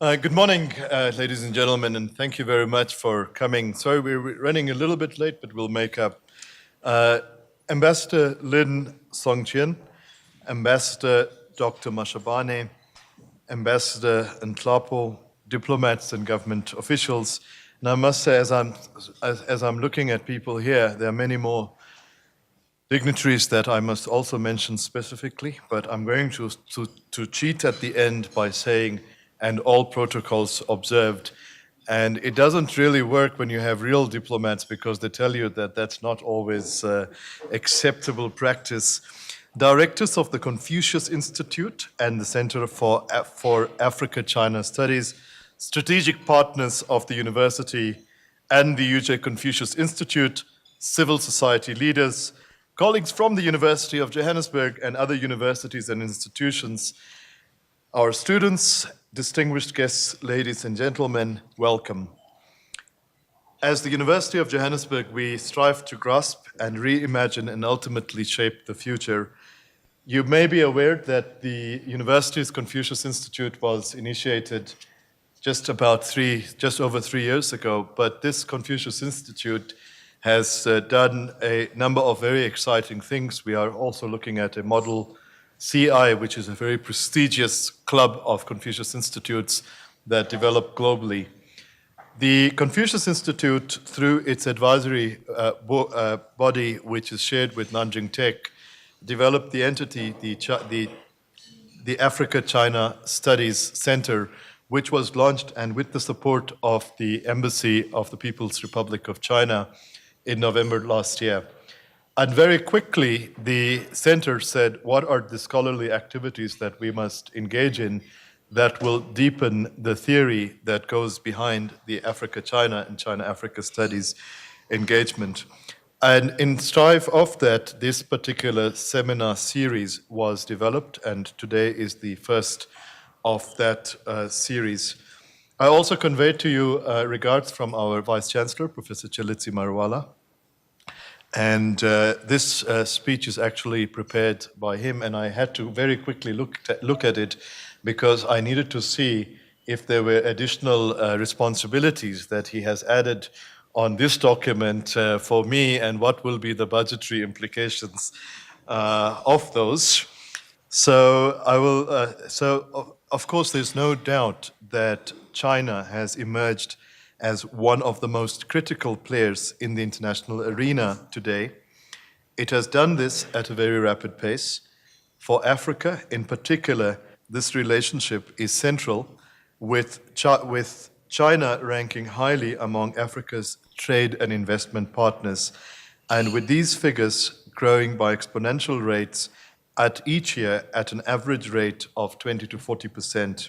Good morning, ladies and gentlemen, and thank you very much for coming. Sorry, we're running a little bit late, but we'll make up. Uh, Ambassador Lin Songqian, Ambassador Dr. Mashabane, Ambassador Ntlapo, diplomats and government officials. And I must say, as I'm looking at people here, there are many more dignitaries that I must also mention specifically, but I'm going to cheat at the end by saying, and all protocols observed. And it doesn't really work when you have real diplomats because they tell you that that's not always acceptable practice. Directors of the Confucius Institute and the Center for Africa-China Studies, strategic partners of the university and the UJ Confucius Institute, civil society leaders, colleagues from the University of Johannesburg and other universities and institutions, our students, distinguished guests, ladies and gentlemen, welcome. As the University of Johannesburg, we strive to grasp and reimagine and ultimately shape the future. You may be aware that the university's Confucius Institute was initiated just over 3 years ago, but this Confucius Institute has done a number of very exciting things. We are also looking at a model CI, which is a very prestigious club of Confucius Institutes that develop globally. The Confucius Institute, through its advisory body, which is shared with Nanjing Tech, developed the entity, the Africa-China Studies Center, which was launched and with the support of the Embassy of the People's Republic of China in November last year. And very quickly, the center said, what are the scholarly activities that we must engage in that will deepen the theory that goes behind the Africa-China and China-Africa studies engagement? And in strive of that, this particular seminar series was developed, and today is the first of that series. I also convey to you regards from our Vice-Chancellor, Professor Chalitsi Marwala. And this speech is actually prepared by him, and I had to very quickly look at it because I needed to see if there were additional responsibilities that he has added on this document for me and what will be the budgetary implications of those. So I will. Of course, there's no doubt that China has emerged as one of the most critical players in the international arena today. It has done this at a very rapid pace. For Africa, in particular, this relationship is central, with China ranking highly among Africa's trade and investment partners, and with these figures growing by exponential rates at each year at an average rate of 20 to 40%.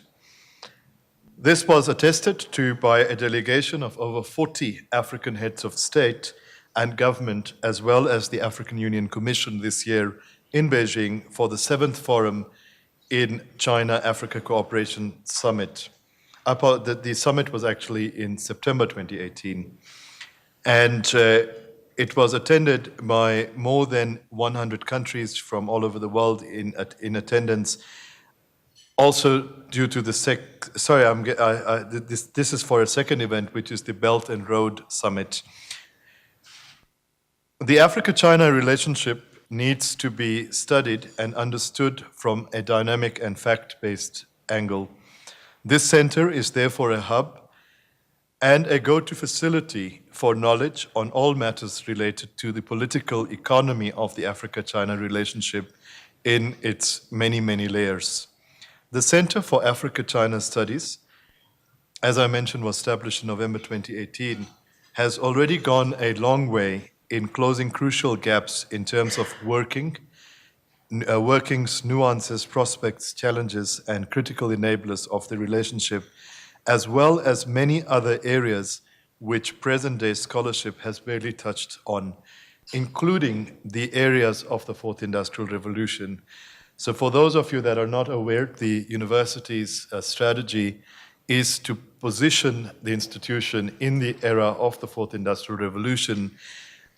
This was attested to by a delegation of over 40 African heads of state and government, as well as the African Union Commission this year in Beijing for the 7th Forum in China-Africa Cooperation Summit. The summit was actually in September 2018. And it was attended by more than 100 countries from all over the world in attendance. Also, due to the this is for a second event, which is the Belt and Road Summit. The Africa-China relationship needs to be studied and understood from a dynamic and fact-based angle. This center is therefore a hub and a go-to facility for knowledge on all matters related to the political economy of the Africa-China relationship in its many, many layers. The Center for Africa-China Studies, as I mentioned, was established in November 2018, has already gone a long way in closing crucial gaps in terms of workings, nuances, prospects, challenges, and critical enablers of the relationship, as well as many other areas which present-day scholarship has barely touched on, including the areas of the Fourth Industrial Revolution. So for those of you that are not aware, the university's strategy is to position the institution in the era of the Fourth Industrial Revolution.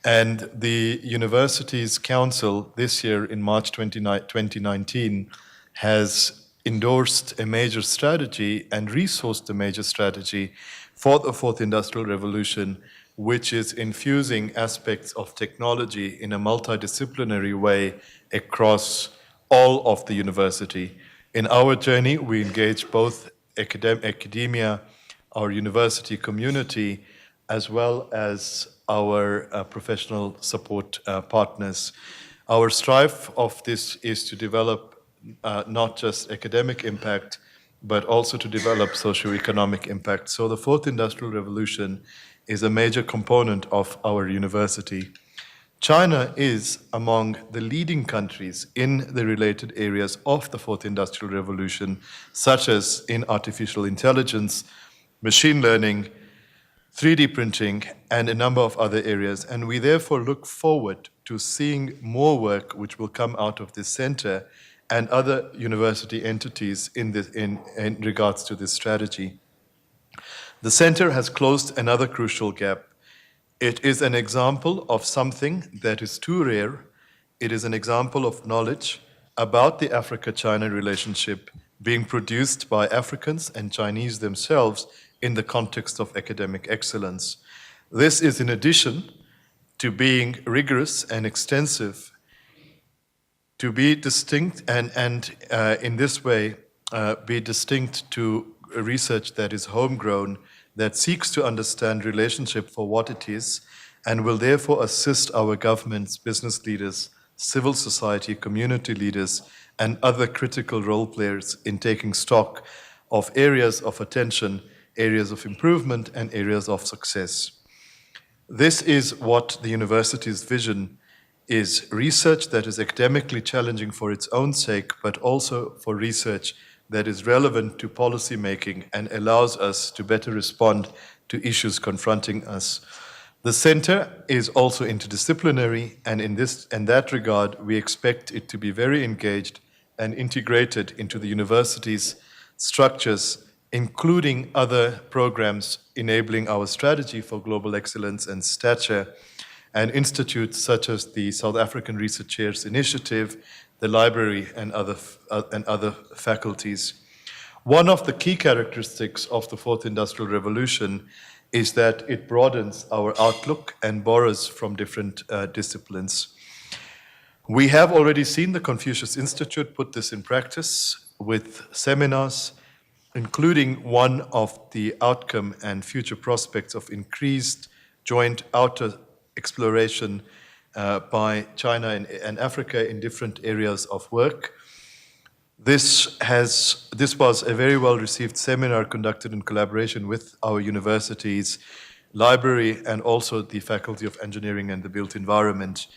And the university's council this year in March 2019 has endorsed a major strategy and resourced a major strategy for the fourth industrial revolution, which is infusing aspects of technology in a multidisciplinary way across all of the university. In our journey, we engage both academia, our university community, as well as our professional support partners. Our strive of this is to develop not just academic impact, but also to develop socioeconomic impact. So the fourth industrial revolution is a major component of our university. China is among the leading countries in the related areas of the fourth industrial revolution, such as in artificial intelligence, machine learning, 3D printing, and a number of other areas. And we therefore look forward to seeing more work which will come out of this center and other university entities in regards to this strategy. The center has closed another crucial gap. It is an example of something that is too rare. It is an example of knowledge about the Africa-China relationship being produced by Africans and Chinese themselves in the context of academic excellence. This is in addition to being rigorous and extensive, to be distinct and in this way be distinct to research that is homegrown, that seeks to understand relationship for what it is, and will therefore assist our governments, business leaders, civil society, community leaders, and other critical role players in taking stock of areas of attention, areas of improvement, and areas of success. This is what the university's vision is: research that is academically challenging for its own sake, but also for research that is relevant to policy making and allows us to better respond to issues confronting us. The center is also interdisciplinary, and in that regard, we expect it to be very engaged and integrated into the university's structures, including other programs enabling our strategy for global excellence and stature, and institutes such as the South African Research Chairs Initiative, the library, and other faculties. One of the key characteristics of the fourth industrial revolution is that it broadens our outlook and borrows from different disciplines. We have already seen the Confucius Institute put this in practice with seminars, including one of the outcome and future prospects of increased joint outer exploration by China and Africa in different areas of work. This was a very well-received seminar conducted in collaboration with our university's library and also the Faculty of Engineering and the Built Environment.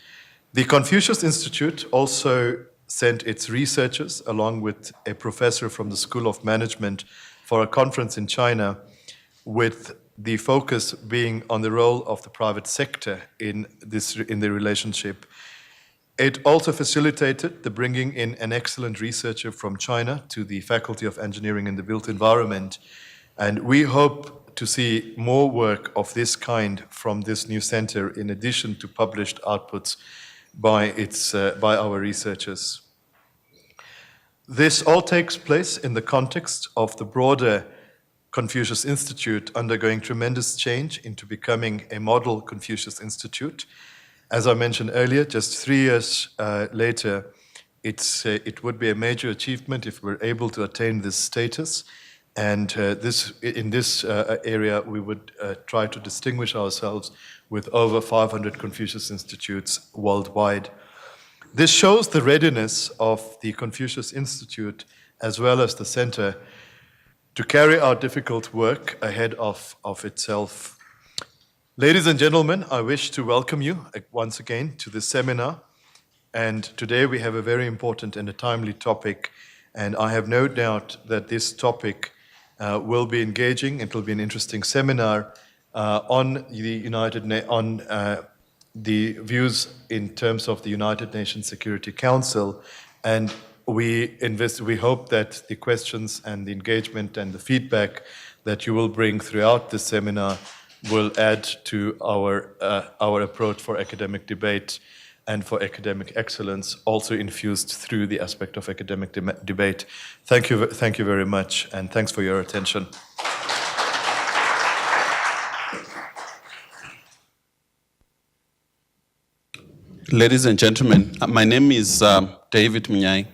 The Confucius Institute also sent its researchers along with a professor from the School of Management for a conference in China, with the focus being on the role of the private sector in the relationship. It also facilitated the bringing in an excellent researcher from China to the Faculty of Engineering and the Built Environment, and we hope to see more work of this kind from this new center in addition to published outputs by our researchers. This all takes place in the context of the broader Confucius Institute undergoing tremendous change into becoming a model Confucius Institute. As I mentioned earlier, just 3 years later, it would be a major achievement if we're able to attain this status. And in this area, we would try to distinguish ourselves with over 500 Confucius Institutes worldwide. This shows the readiness of the Confucius Institute as well as the center to carry out difficult work ahead of itself. Ladies and gentlemen, I wish to welcome you once again to this seminar. And today we have a very important and a timely topic, and I have no doubt that this topic will be engaging. It will be an interesting seminar on the views in terms of the United Nations Security Council, and we hope that the questions and the engagement and the feedback that you will bring throughout this seminar will add to our approach for academic debate and for academic excellence, also infused through the aspect of academic debate. Thank you very much, and thanks for your attention. Ladies and gentlemen, my name is David Mnyai.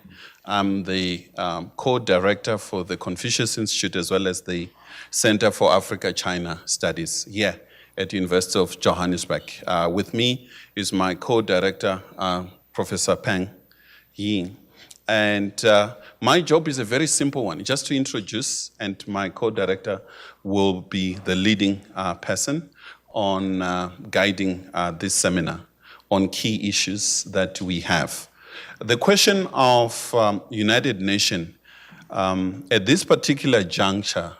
I'm the co-director for the Confucius Institute as well as the Center for Africa-China Studies here at the University of Johannesburg. With me is my co-director, Professor Peng Ying. And my job is a very simple one, just to introduce, and my co-director will be the leading person on guiding this seminar on key issues that we have. The question of United Nations at this particular juncture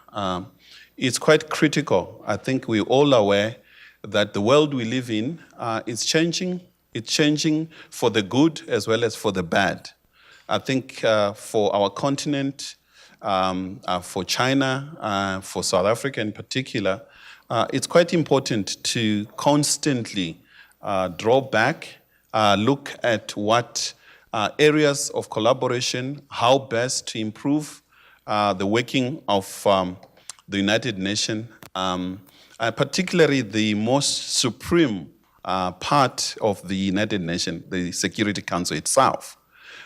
is quite critical. I think we're all aware that the world we live in is changing. It's changing for the good as well as for the bad. I think for our continent, for China, for South Africa in particular, it's quite important to constantly draw back, look at what areas of collaboration, how best to improve the working of the United Nations, particularly the most supreme part of the United Nations, the Security Council itself.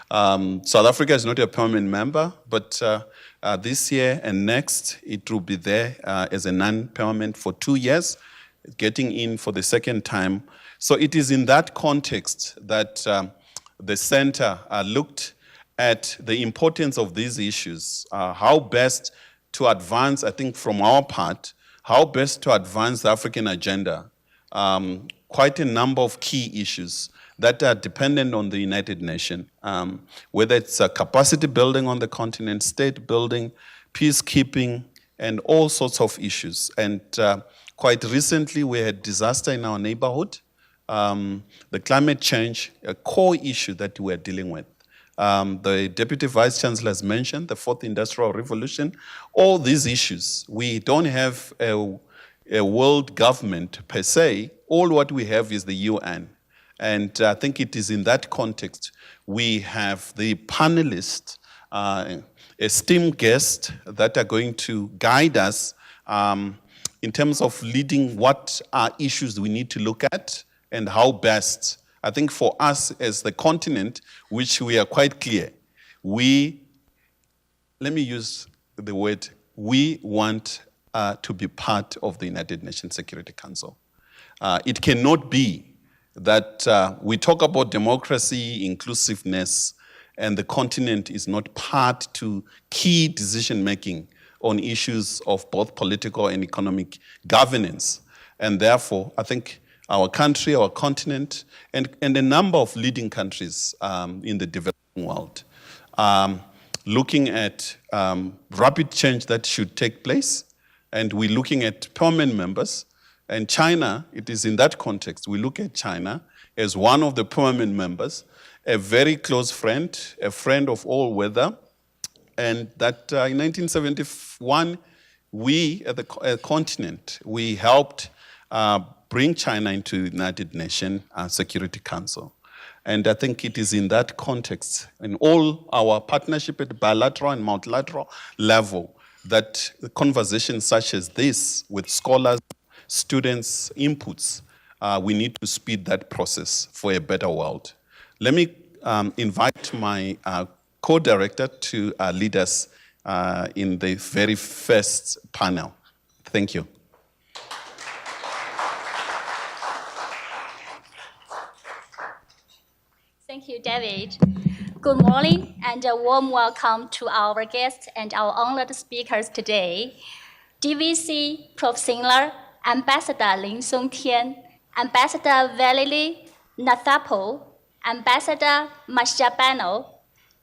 South Africa is not a permanent member, but this year and next, it will be there as a non-permanent for 2 years, getting in for the second time. So it is in that context that the center looked at the importance of these issues, how best to advance, I think from our part, how best to advance the African agenda. Quite a number of key issues that are dependent on the United Nations, whether it's capacity building on the continent, state building, peacekeeping, and all sorts of issues. And quite recently, we had disaster in our neighborhood. The climate change, a core issue that we're dealing with. The Deputy Vice Chancellor has mentioned the fourth industrial revolution. All these issues, we don't have a world government per se. All what we have is the UN. And I think it is in that context we have the panelists, esteemed guests that are going to guide us in terms of leading what are issues we need to look at and how best. I think for us as the continent, which we are quite clear, let me use the word, we want to be part of the United Nations Security Council. It cannot be that we talk about democracy, inclusiveness, and the continent is not part to key decision-making on issues of both political and economic governance. And therefore, I think our country, our continent, and a number of leading countries in the developing world, looking at rapid change that should take place, and we're looking at permanent members. And China, it is in that context, we look at China as one of the permanent members, a very close friend, a friend of all weather, and that in 1971, we, at the continent, we helped bring China into the United Nations Security Council. And I think it is in that context, in all our partnership at bilateral and multilateral level, that conversations such as this with scholars, students' inputs, we need to speed that process for a better world. Let me invite my co-director to lead us in the very first panel. Thank you. Thank you, David. Good morning and a warm welcome to our guests and our honored speakers today. DVC Prof. Ambassador Lin Songtian, Ambassador Valerie Nathapo, Ambassador Mashabano,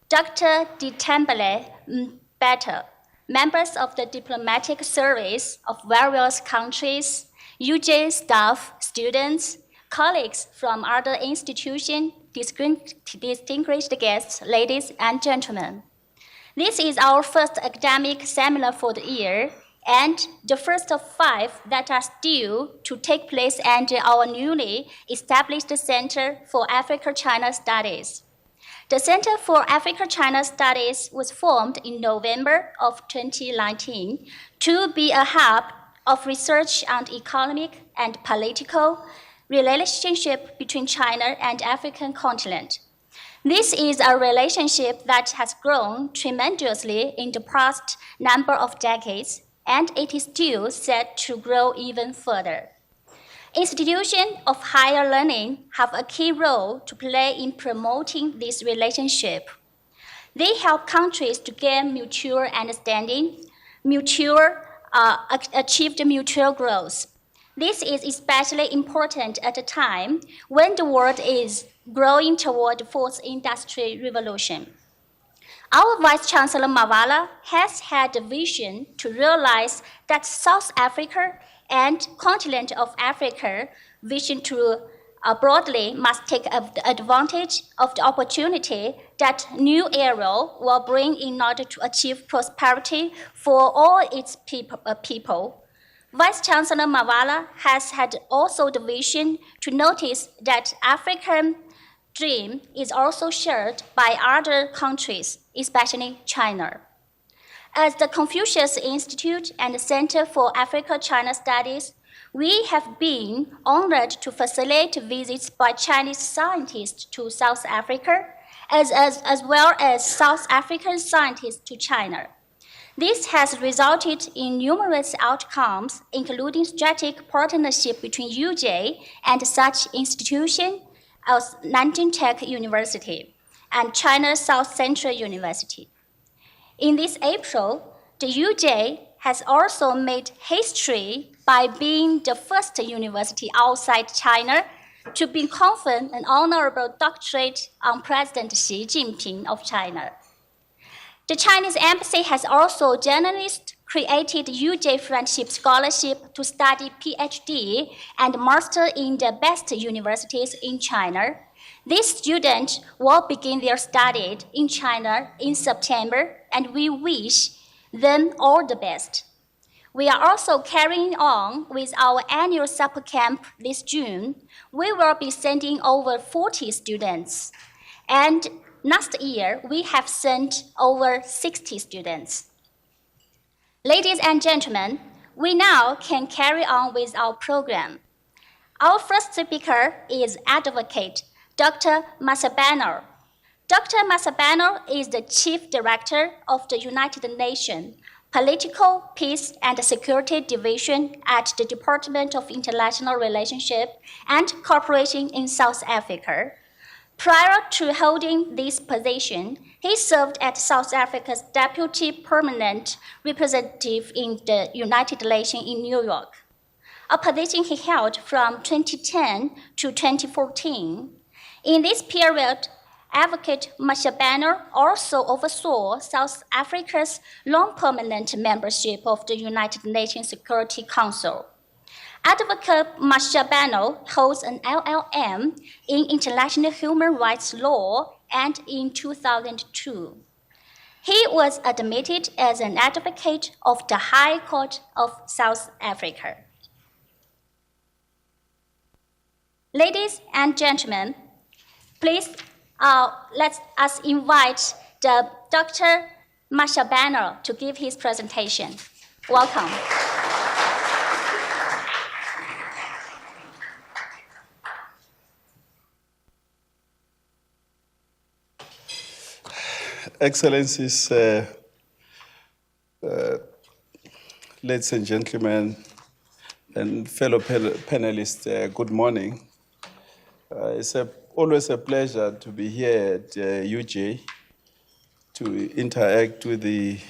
Dr. Ditembele Mbete, members of the diplomatic service of various countries, UJ staff, students, colleagues from other institutions, distinguished guests, ladies and gentlemen. This is our first academic seminar for the year. and the first of 5 that are still to take place under our newly established Center for Africa-China Studies. The Center for Africa-China Studies was formed in November of 2019 to be a hub of research on economic and political relationship between China and the African continent. This is a relationship that has grown tremendously in the past number of decades, and it is still set to grow even further. Institutions of higher learning have a key role to play in promoting this relationship. They help countries to gain mutual understanding, achieve the mutual growth. This is especially important at a time when the world is growing toward the fourth industrial revolution. Our Vice Chancellor Mavala has had the vision to realize that South Africa and continent of Africa vision to broadly must take advantage of the opportunity that new era will bring in order to achieve prosperity for all its people. Vice Chancellor Mavala has had also the vision to notice that African dream is also shared by other countries, especially China. As the Confucius Institute and the Center for Africa-China Studies, we have been honored to facilitate visits by Chinese scientists to South Africa, as well as South African scientists to China. This has resulted in numerous outcomes, including strategic partnership between UJ and such institutions as Nanjing Tech University and China South Central University. In this April, the UJ has also made history by being the first university outside China to be conferred an honorable doctorate on President Xi Jinping of China. The Chinese Embassy has also generously created UJ Friendship Scholarship to study PhD and master in the best universities in China. These students will begin their study in China in September, and we wish them all the best. We are also carrying on with our annual supper camp this June. We will be sending over 40 students, and last year, we have sent over 60 students. Ladies and gentlemen, we now can carry on with our program. Our first speaker is Advocate Dr. Masabano. Dr. Masabano is the Chief Director of the United Nations Political, Peace, and Security Division at the Department of International Relations and Cooperation in South Africa. Prior to holding this position, he served as South Africa's Deputy Permanent Representative in the United Nations in New York, a position he held from 2010 to 2014. In this period, Advocate Mashabano also oversaw South Africa's long-permanent membership of the United Nations Security Council. Advocate Mashabano holds an LLM in International Human Rights Law and in 2002. He was admitted as an advocate of the High Court of South Africa. Ladies and gentlemen, please let us invite the Dr. Mashabano to give his presentation. Welcome. Excellencies, ladies and gentlemen, and fellow panelists, good morning. It's always a pleasure to be here at UJ to interact with the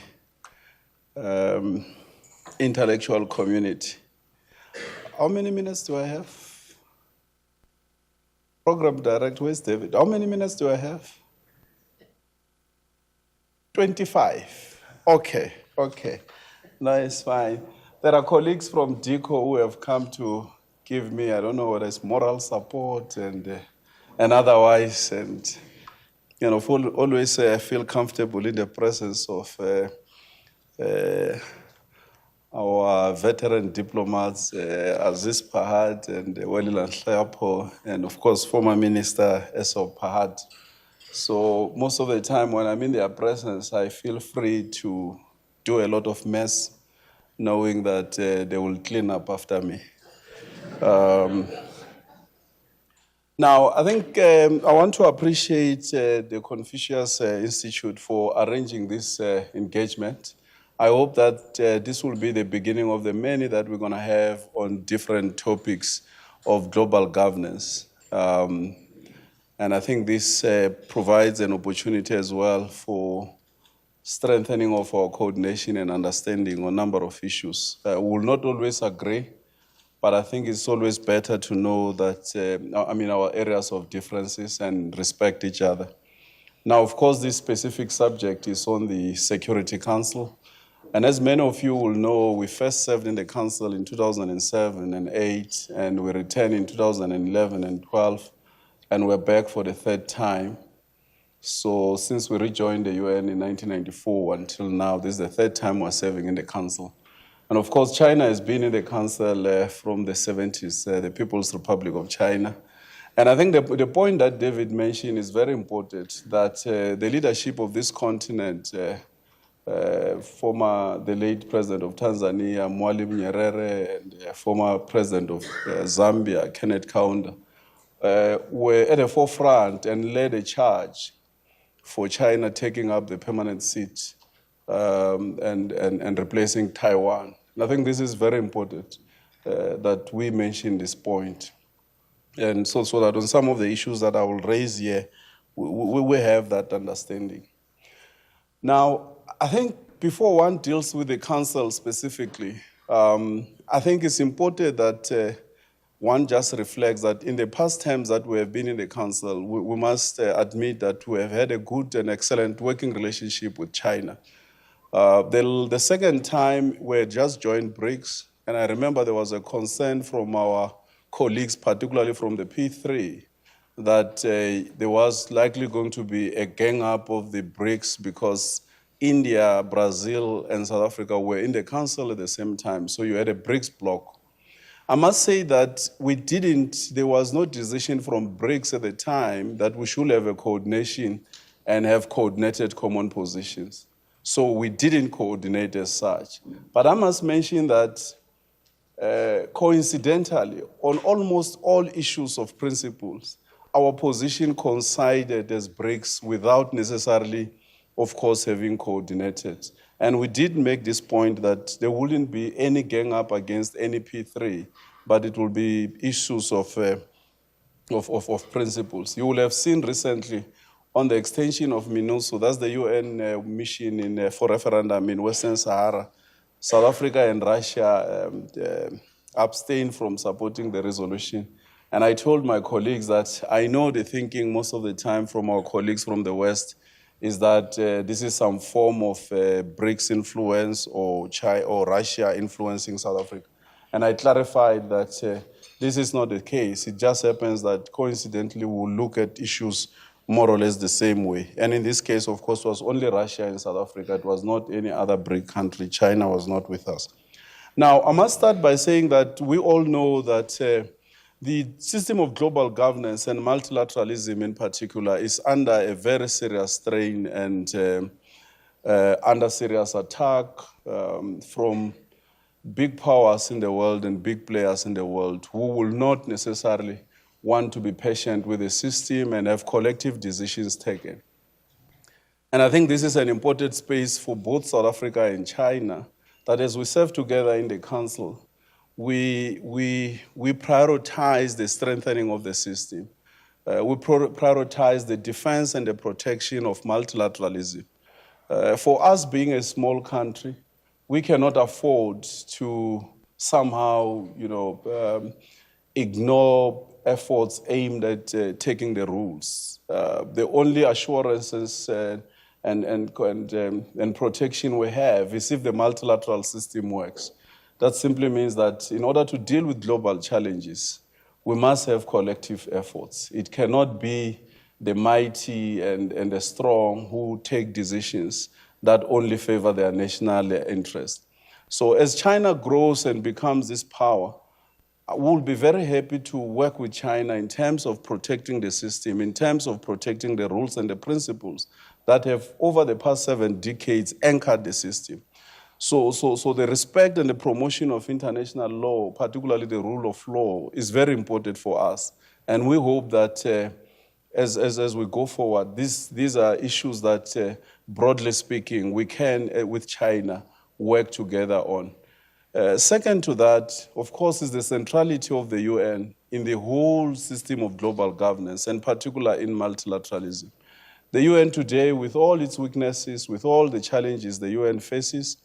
intellectual community. How many minutes do I have? Program Director, where's David? How many minutes do I have? 25. Okay. No, it's fine. There are colleagues from DICO who have come to give me, I don't know whether it's moral support and otherwise, and always feel comfortable in the presence of our veteran diplomats, Aziz Pahad and Welilan Hlapo, and of course, former Minister Esop Pahad. So most of the time when I'm in their presence, I feel free to do a lot of mess, knowing that they will clean up after me. Now, I think I want to appreciate the Confucius Institute for arranging this engagement. I hope that this will be the beginning of the many that we're going to have on different topics of global governance. And I think this provides an opportunity as well for strengthening of our coordination and understanding on a number of issues. We will not always agree, but I think it's always better to know that, our areas of differences and respect each other. Now, of course, this specific subject is on the Security Council. And as many of you will know, we first served in the Council in 2007 and 2008, and we returned in 2011 and 12, and we're back for the third time. So since we rejoined the UN in 1994 until now, this is the third time we're serving in the Council. And of course, China has been in the Council from the 70s, the People's Republic of China. And I think the point that David mentioned is very important, that the leadership of this continent, the late President of Tanzania, Mwalimu Nyerere, and former President of Zambia, Kenneth Kaunda, were at the forefront and led a charge for China taking up the permanent seat and replacing Taiwan. And I think this is very important that we mention this point. And so that on some of the issues that I will raise here, we have that understanding. Now, I think before one deals with the Council specifically, I think it's important that one just reflects that in the past terms that we have been in the Council, we must admit that we have had a good and excellent working relationship with China. The second time we just joined BRICS, and I remember there was a concern from our colleagues, particularly from the P3, that there was likely going to be a gang up of the BRICS because India, Brazil, and South Africa were in the Council at the same time, so you had a BRICS bloc. I must say that there was no decision from BRICS at the time that we should have a coordination and have coordinated common positions. So we didn't coordinate as such. But I must mention that coincidentally, on almost all issues of principles, our position coincided as BRICS without necessarily, of course, having coordinated. And we did make this point that there wouldn't be any gang up against any P3, but it will be issues of principles. You will have seen recently on the extension of MINUSO, that's the UN mission for referendum in Western Sahara, South Africa and Russia abstained from supporting the resolution. And I told my colleagues that I know the thinking most of the time from our colleagues from the West is that this is some form of BRICS influence or Russia influencing South Africa. And I clarified that this is not the case. It just happens that coincidentally we'll look at issues more or less the same way. And in this case, of course, it was only Russia and South Africa. It was not any other BRIC country. China was not with us. Now, I must start by saying that we all know that the system of global governance and multilateralism in particular is under a very serious strain and under serious attack from big powers in the world and big players in the world who will not necessarily want to be patient with the system and have collective decisions taken. And I think this is an important space for both South Africa and China, that as we serve together in the Council, we prioritize the strengthening of the system. We prioritize the defense and the protection of multilateralism. For us being a small country, we cannot afford to somehow, ignore efforts aimed at taking the rules. The only assurances and protection we have is if the multilateral system works. That simply means that in order to deal with global challenges, we must have collective efforts. It cannot be the mighty and the strong who take decisions that only favor their national interest. So as China grows and becomes this power, we'll be very happy to work with China in terms of protecting the system, in terms of protecting the rules and the principles that have, over the past 7 decades, anchored the system. So the respect and the promotion of international law, particularly the rule of law, is very important for us. And we hope that as we go forward, these are issues that, broadly speaking, we can, with China, work together on. Second to that, of course, is the centrality of the UN in the whole system of global governance, and particularly in multilateralism. The UN today, with all its weaknesses, with all the challenges the UN faces,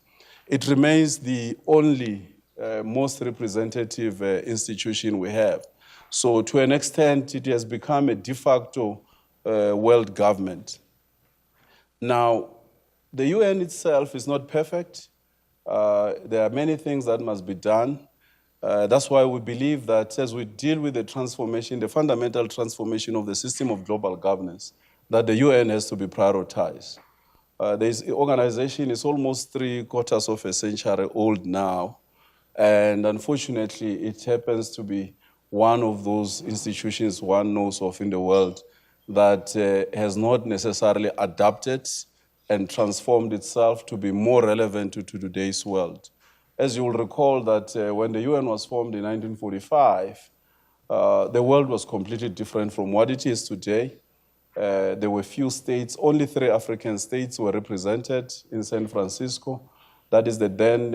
it remains the only most representative institution we have. So to an extent, it has become a de facto world government. Now, the UN itself is not perfect. There are many things that must be done. That's why we believe that as we deal with the transformation, the fundamental transformation of the system of global governance, that the UN has to be prioritized. The organization is almost 3/4 of a century old now, and unfortunately, it happens to be one of those institutions one knows of in the world that has not necessarily adapted and transformed itself to be more relevant to today's world. As you will recall that when the UN was formed in 1945, the world was completely different from what it is today. There were few states, only 3 African states were represented in San Francisco. That is the then,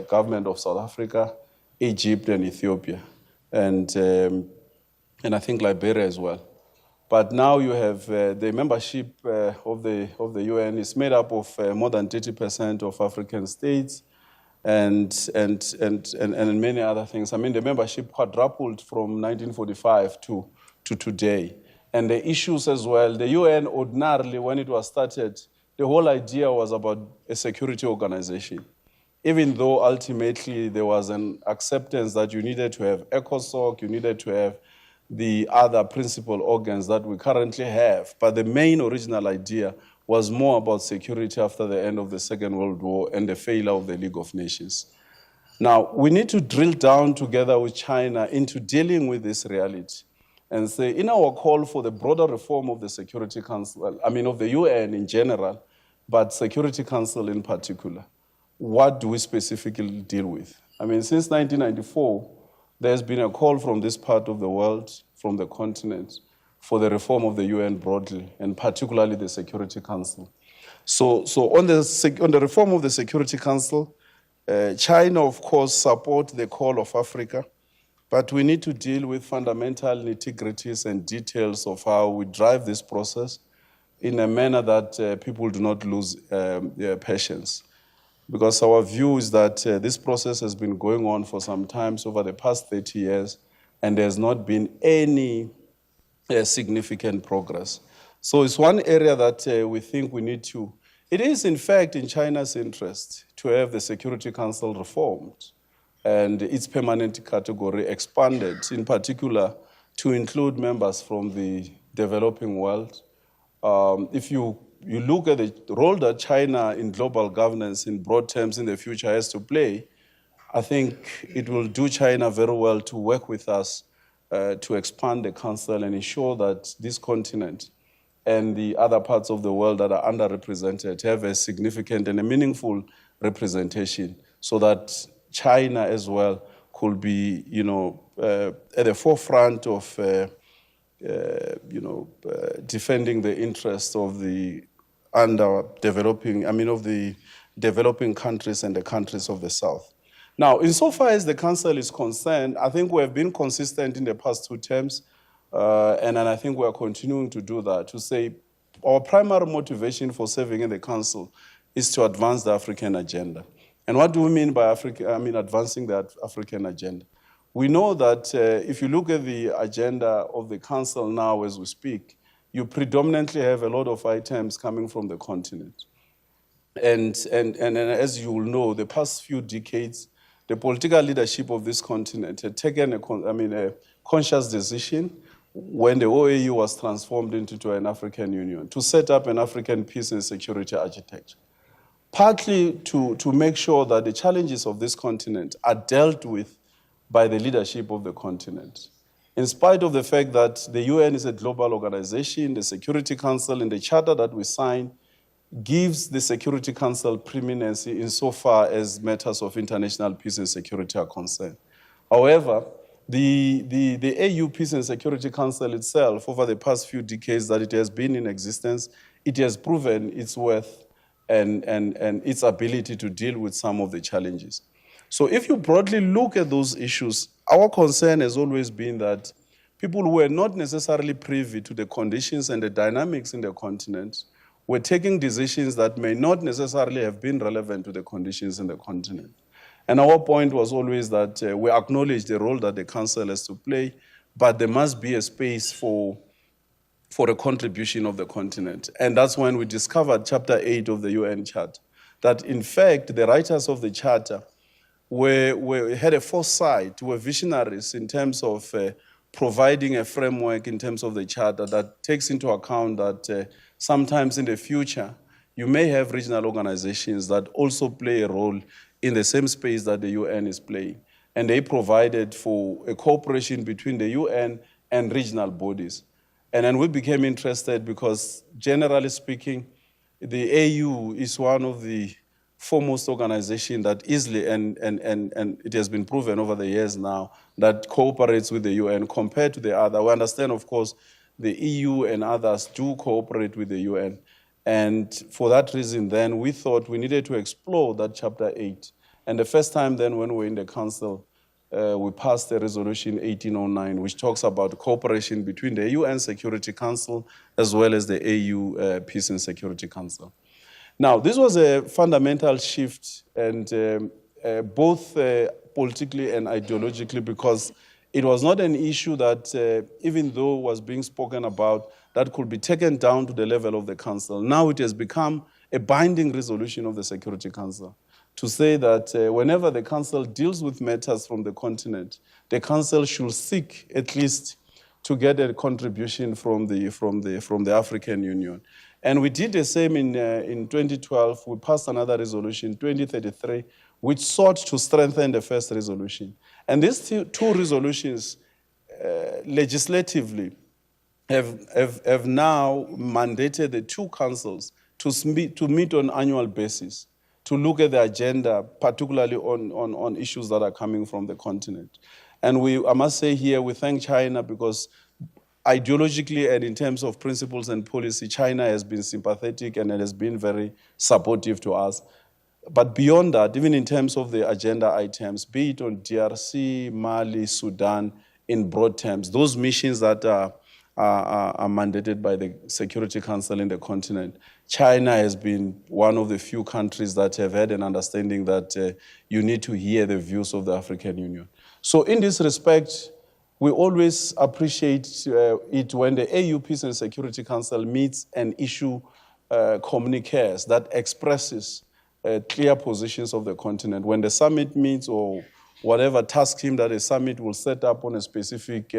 government of South Africa, Egypt, and Ethiopia, and I think Liberia as well. But now you have the membership of the UN is made up of more than 30% of African states, and many other things. I mean, the membership quadrupled from 1945 to today. And the issues as well, the UN ordinarily, when it was started, the whole idea was about a security organization. Even though ultimately there was an acceptance that you needed to have ECOSOC, you needed to have the other principal organs that we currently have. But the main original idea was more about security after the end of the Second World War and the failure of the League of Nations. Now, we need to drill down together with China into dealing with this reality and say, in our call for the broader reform of the Security Council, I mean of the UN in general, but Security Council in particular, what do we specifically deal with? I mean, since 1994, there's been a call from this part of the world, from the continent, for the reform of the UN broadly, and particularly the Security Council. So on the reform of the Security Council, China, of course, supports the call of Africa, but we need to deal with fundamental nitty-gritties and details of how we drive this process in a manner that people do not lose their patience. Because our view is that this process has been going on for some time, over the past 30 years, and there's not been any significant progress. So it's one area that we think we need to. It is, in fact, in China's interest to have the Security Council reformed and its permanent category expanded, in particular to include members from the developing world. If you look at the role that China in global governance in broad terms in the future has to play, I think it will do China very well to work with us to expand the council and ensure that this continent and the other parts of the world that are underrepresented have a significant and a meaningful representation so that China as well could be, at the forefront of, defending the interests of the of the developing countries and the countries of the South. Now, insofar as the Council is concerned, I think we have been consistent in the past 2 terms, and I think we are continuing to do that, to say our primary motivation for serving in the Council is to advance the African agenda. And what do we mean by advancing the African agenda? We know that if you look at the agenda of the Council now as we speak, you predominantly have a lot of items coming from the continent. And as you will know, the past few decades, the political leadership of this continent had taken a conscious decision when the OAU was transformed into an African Union to set up an African peace and security architecture. partly to make sure that the challenges of this continent are dealt with by the leadership of the continent. In spite of the fact that the UN is a global organization, the Security Council and the charter that we signed gives the Security Council preeminency insofar as matters of international peace and security are concerned. However, the AU Peace and Security Council itself, over the past few decades that it has been in existence, it has proven its worth and its ability to deal with some of the challenges. So if you broadly look at those issues, our concern has always been that people who were not necessarily privy to the conditions and the dynamics in the continent were taking decisions that may not necessarily have been relevant to the conditions in the continent. And our point was always that we acknowledge the role that the Council has to play, but there must be a space for a contribution of the continent. And that's when we discovered Chapter 8 of the UN Charter, that in fact the writers of the Charter had a foresight, were visionaries in terms of providing a framework in terms of the Charter that takes into account that sometimes in the future, you may have regional organizations that also play a role in the same space that the UN is playing. And they provided for a cooperation between the UN and regional bodies. And then we became interested because, generally speaking, the AU is one of the foremost organization that easily, and it has been proven over the years now, that cooperates with the UN compared to the other. We understand, of course, the EU and others do cooperate with the UN. And for that reason, then, we thought we needed to explore that Chapter 8. And the first time then when we were in the Council, we passed the Resolution 1809, which talks about cooperation between the UN Security Council as well as the AU Peace and Security Council. Now, this was a fundamental shift, and both politically and ideologically, because it was not an issue that, even though was being spoken about, that could be taken down to the level of the Council. Now it has become a binding resolution of the Security Council to say that whenever the Council deals with matters from the continent, the Council should seek at least to get a contribution from the African Union. And we did the same in 2012. We passed another resolution, 2033, which sought to strengthen the first resolution. And these two resolutions legislatively have now mandated the two councils to meet on an annual basis, to look at the agenda, particularly on issues that are coming from the continent. And I must say here, we thank China because ideologically and in terms of principles and policy, China has been sympathetic and it has been very supportive to us. But beyond that, even in terms of the agenda items, be it on DRC, Mali, Sudan, in broad terms, those missions that are mandated by the Security Council in the continent, China has been one of the few countries that have had an understanding that you need to hear the views of the African Union. So in this respect, we always appreciate it when the AU Peace and Security Council meets and issue communiques that expresses clear positions of the continent. When the summit meets or whatever task team that a summit will set up on a specific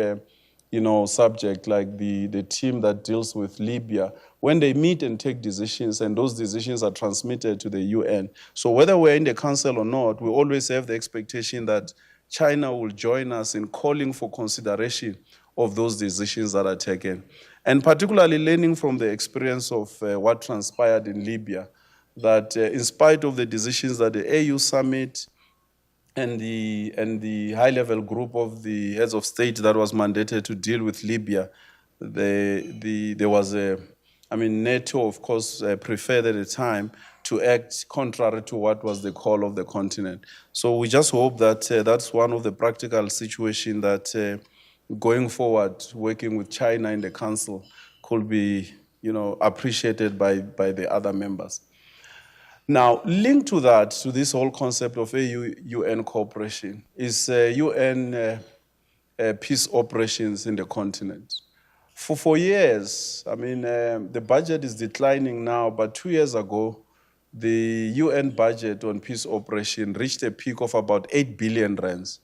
subject, like the team that deals with Libya, when they meet and take decisions, and those decisions are transmitted to the UN. So whether we're in the Council or not, we always have the expectation that China will join us in calling for consideration of those decisions that are taken. And particularly learning from the experience of what transpired in Libya, that in spite of the decisions that the AU summit and the high-level group of the heads of state that was mandated to deal with Libya, there was NATO, of course, preferred at the time to act contrary to what was the call of the continent. So we just hope that that's one of the practical situations that going forward, working with China in the Council could be, appreciated by the other members. Now, linked to that, to this whole concept of AU-UN cooperation, is UN peace operations in the continent. For years, the budget is declining now, but 2 years ago, the UN budget on peace operation reached a peak of about 8 billion rands.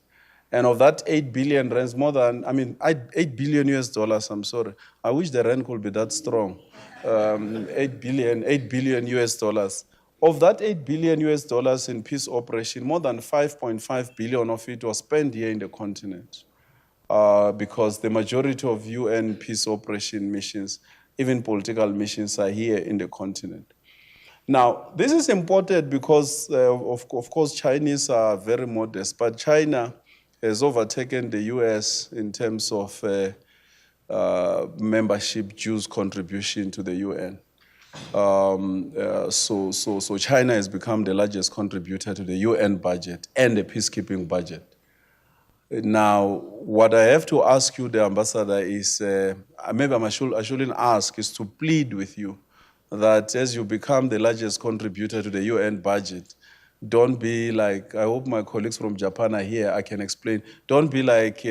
And of that 8 billion rands, more than, $8 billion US, I'm sorry. I wish the rand could be that strong. $8 billion US. Of that $8 billion in peace operation, more than 5.5 billion of it was spent here in the continent. Because the majority of UN peace operation missions, even political missions, are here in the continent. Now, this is important because, of course, Chinese are very modest, but China has overtaken the US in terms of membership dues contribution to the UN. So China has become the largest contributor to the UN budget and the peacekeeping budget. Now, what I have to ask you, the ambassador, is maybe I shouldn't ask, is to plead with you that as you become the largest contributor to the UN budget, don't be like, I hope my colleagues from Japan are here, I can explain, don't be like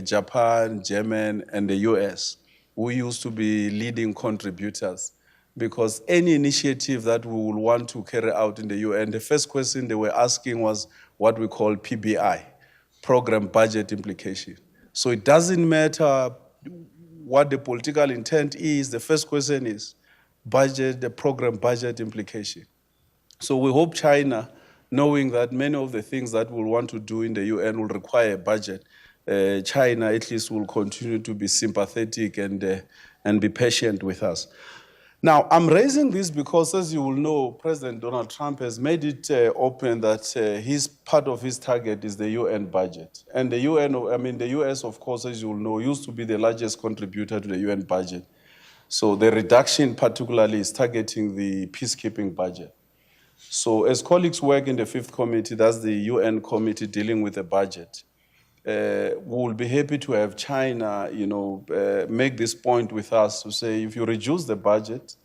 Japan, Germany, and the US, who used to be leading contributors. Because any initiative that we will want to carry out in the UN, the first question they were asking was what we call PBI, program budget implication. So it doesn't matter what the political intent is, the first question is budget, the program budget implication. So we hope China, knowing that many of the things that we'll want to do in the UN will require a budget, China at least will continue to be sympathetic and be patient with us. Now, I'm raising this because, as you will know, President Donald Trump has made it open that part of his target is the UN budget. And the US, of course, as you will know, used to be the largest contributor to the UN budget. So the reduction particularly is targeting the peacekeeping budget. So as colleagues work in the Fifth Committee, that's the UN committee dealing with the budget, we will be happy to have China, make this point with us to say, if you reduce the budget,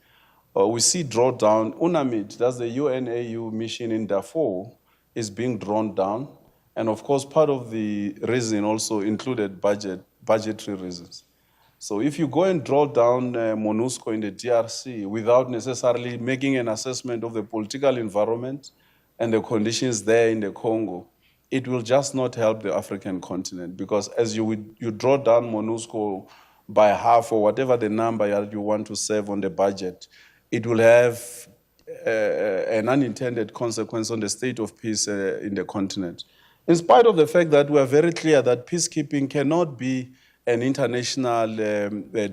we see drawdown. UNAMID, that's the UNAU mission in Darfur, is being drawn down. And of course, part of the reason also included budgetary reasons. So if you go and draw down MONUSCO in the DRC without necessarily making an assessment of the political environment and the conditions there in the Congo, it will just not help the African continent, because as you draw down MONUSCO by half or whatever the number that you want to save on the budget, it will have an unintended consequence on the state of peace in the continent. In spite of the fact that we are very clear that peacekeeping cannot be an international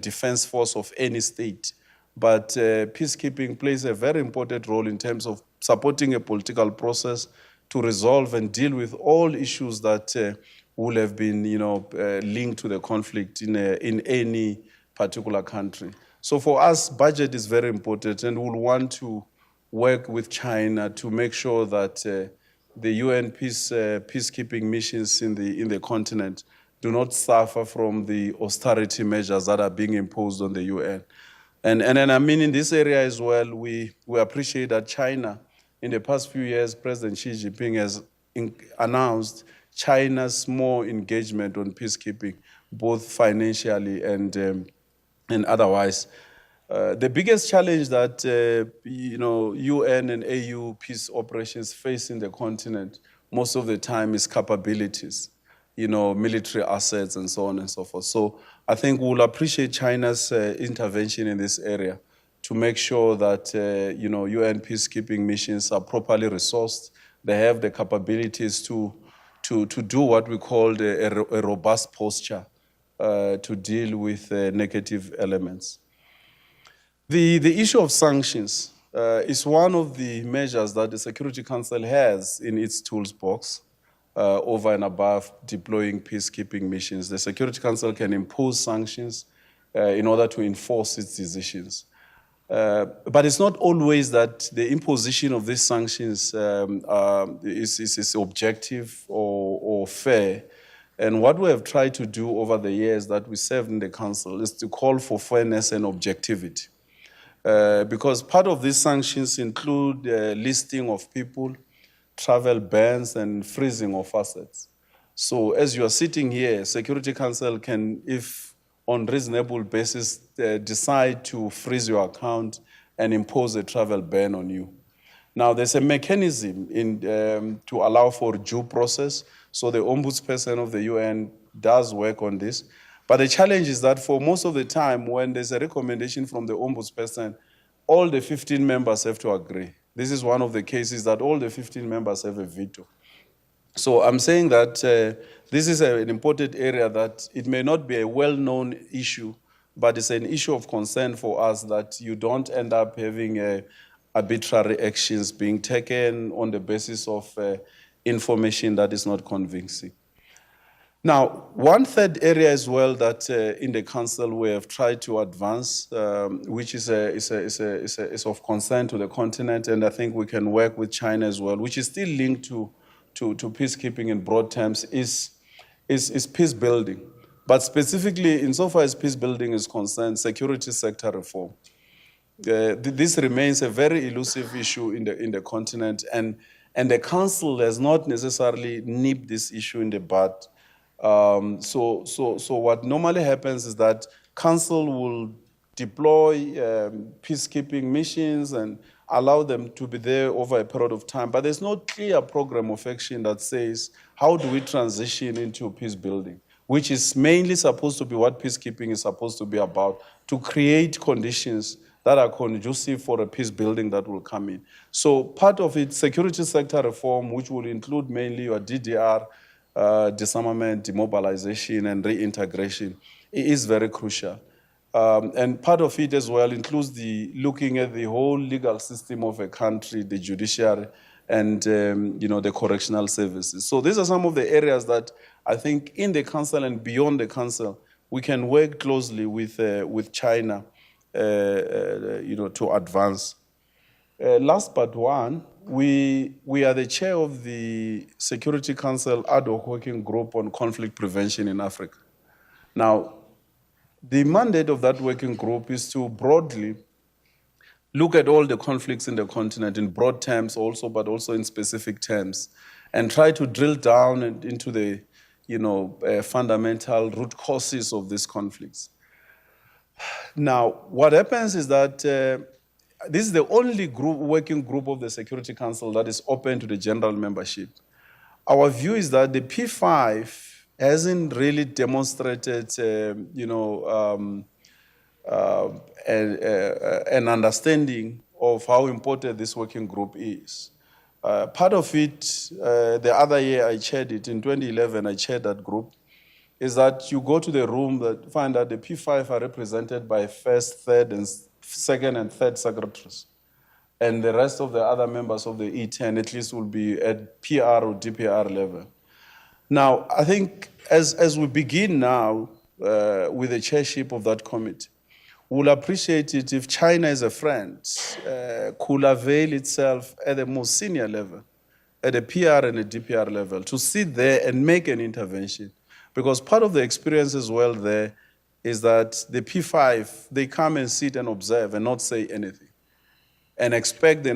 defense force of any state, but peacekeeping plays a very important role in terms of supporting a political process to resolve and deal with all issues that will have been, linked to the conflict in any particular country. So for us, budget is very important, and we'll want to work with China to make sure that the UN peacekeeping missions in the continent do not suffer from the austerity measures that are being imposed on the UN. And in this area as well, we appreciate that China, in the past few years, President Xi Jinping has announced China's more engagement on peacekeeping, both financially and otherwise. The biggest challenge that UN and AU peace operations face in the continent most of the time is capabilities, military assets and so on and so forth. So I think we'll appreciate China's intervention in this area to make sure that UN peacekeeping missions are properly resourced. They have the capabilities to do what we call a robust posture to deal with negative elements. The issue of sanctions is one of the measures that the Security Council has in its toolbox over and above deploying peacekeeping missions. The Security Council can impose sanctions in order to enforce its decisions. But it's not always that the imposition of these sanctions is objective or fair. And what we have tried to do over the years that we served in the Council is to call for fairness and objectivity. Because part of these sanctions include listing of people, travel bans, and freezing of assets. So as you are sitting here, Security Council can, if on reasonable basis, decide to freeze your account and impose a travel ban on you. Now, there's a mechanism to allow for due process. So the Ombudsperson of the UN does work on this. But the challenge is that for most of the time, when there's a recommendation from the Ombudsperson, all the 15 members have to agree. This is one of the cases that all the 15 members have a veto. So I'm saying that this is an important area that it may not be a well-known issue, but it's an issue of concern for us that you don't end up having arbitrary actions being taken on the basis of information that is not convincing. Now, one third area as well that in the council we have tried to advance, which is of concern to the continent, and I think we can work with China as well, which is still linked to peacekeeping in broad terms, is peace building. But specifically, insofar as peace building is concerned, security sector reform. This remains a very elusive issue in the continent, and the council has not necessarily nipped this issue in the bud. So what normally happens is that council will deploy peacekeeping missions and allow them to be there over a period of time. But there's no clear program of action that says, how do we transition into peace building, which is mainly supposed to be what peacekeeping is supposed to be about, to create conditions that are conducive for a peace building that will come in. So part of it, security sector reform, which will include mainly your DDR, disarmament, demobilization, and reintegration, is very crucial. And part of it as well includes looking at the whole legal system of a country, the judiciary, and the correctional services. So these are some of the areas that I think in the council and beyond the council, we can work closely with China, to advance. Last but one, we are the chair of the Security Council ad hoc working group on conflict prevention in Africa. Now, the mandate of that working group is to broadly look at all the conflicts in the continent in broad terms also, but also in specific terms, and try to drill down into the fundamental root causes of these conflicts. Now, what happens is that this is the only working group of the Security Council that is open to the general membership. Our view is that the P5 hasn't really demonstrated, an understanding of how important this working group is. Part of it, the other year I chaired it, in 2011 I chaired that group, is that you go to the room that find that the P5 are represented by second and third secretaries. And the rest of the other members of the E10 at least will be at PR or DPR level. Now, I think as we begin now with the chairship of that committee, we'll appreciate it if China as a friend could avail itself at the most senior level, at the PR and the DPR level, to sit there and make an intervention. Because part of the experience as well there is that the P5, they come and sit and observe and not say anything, and expect the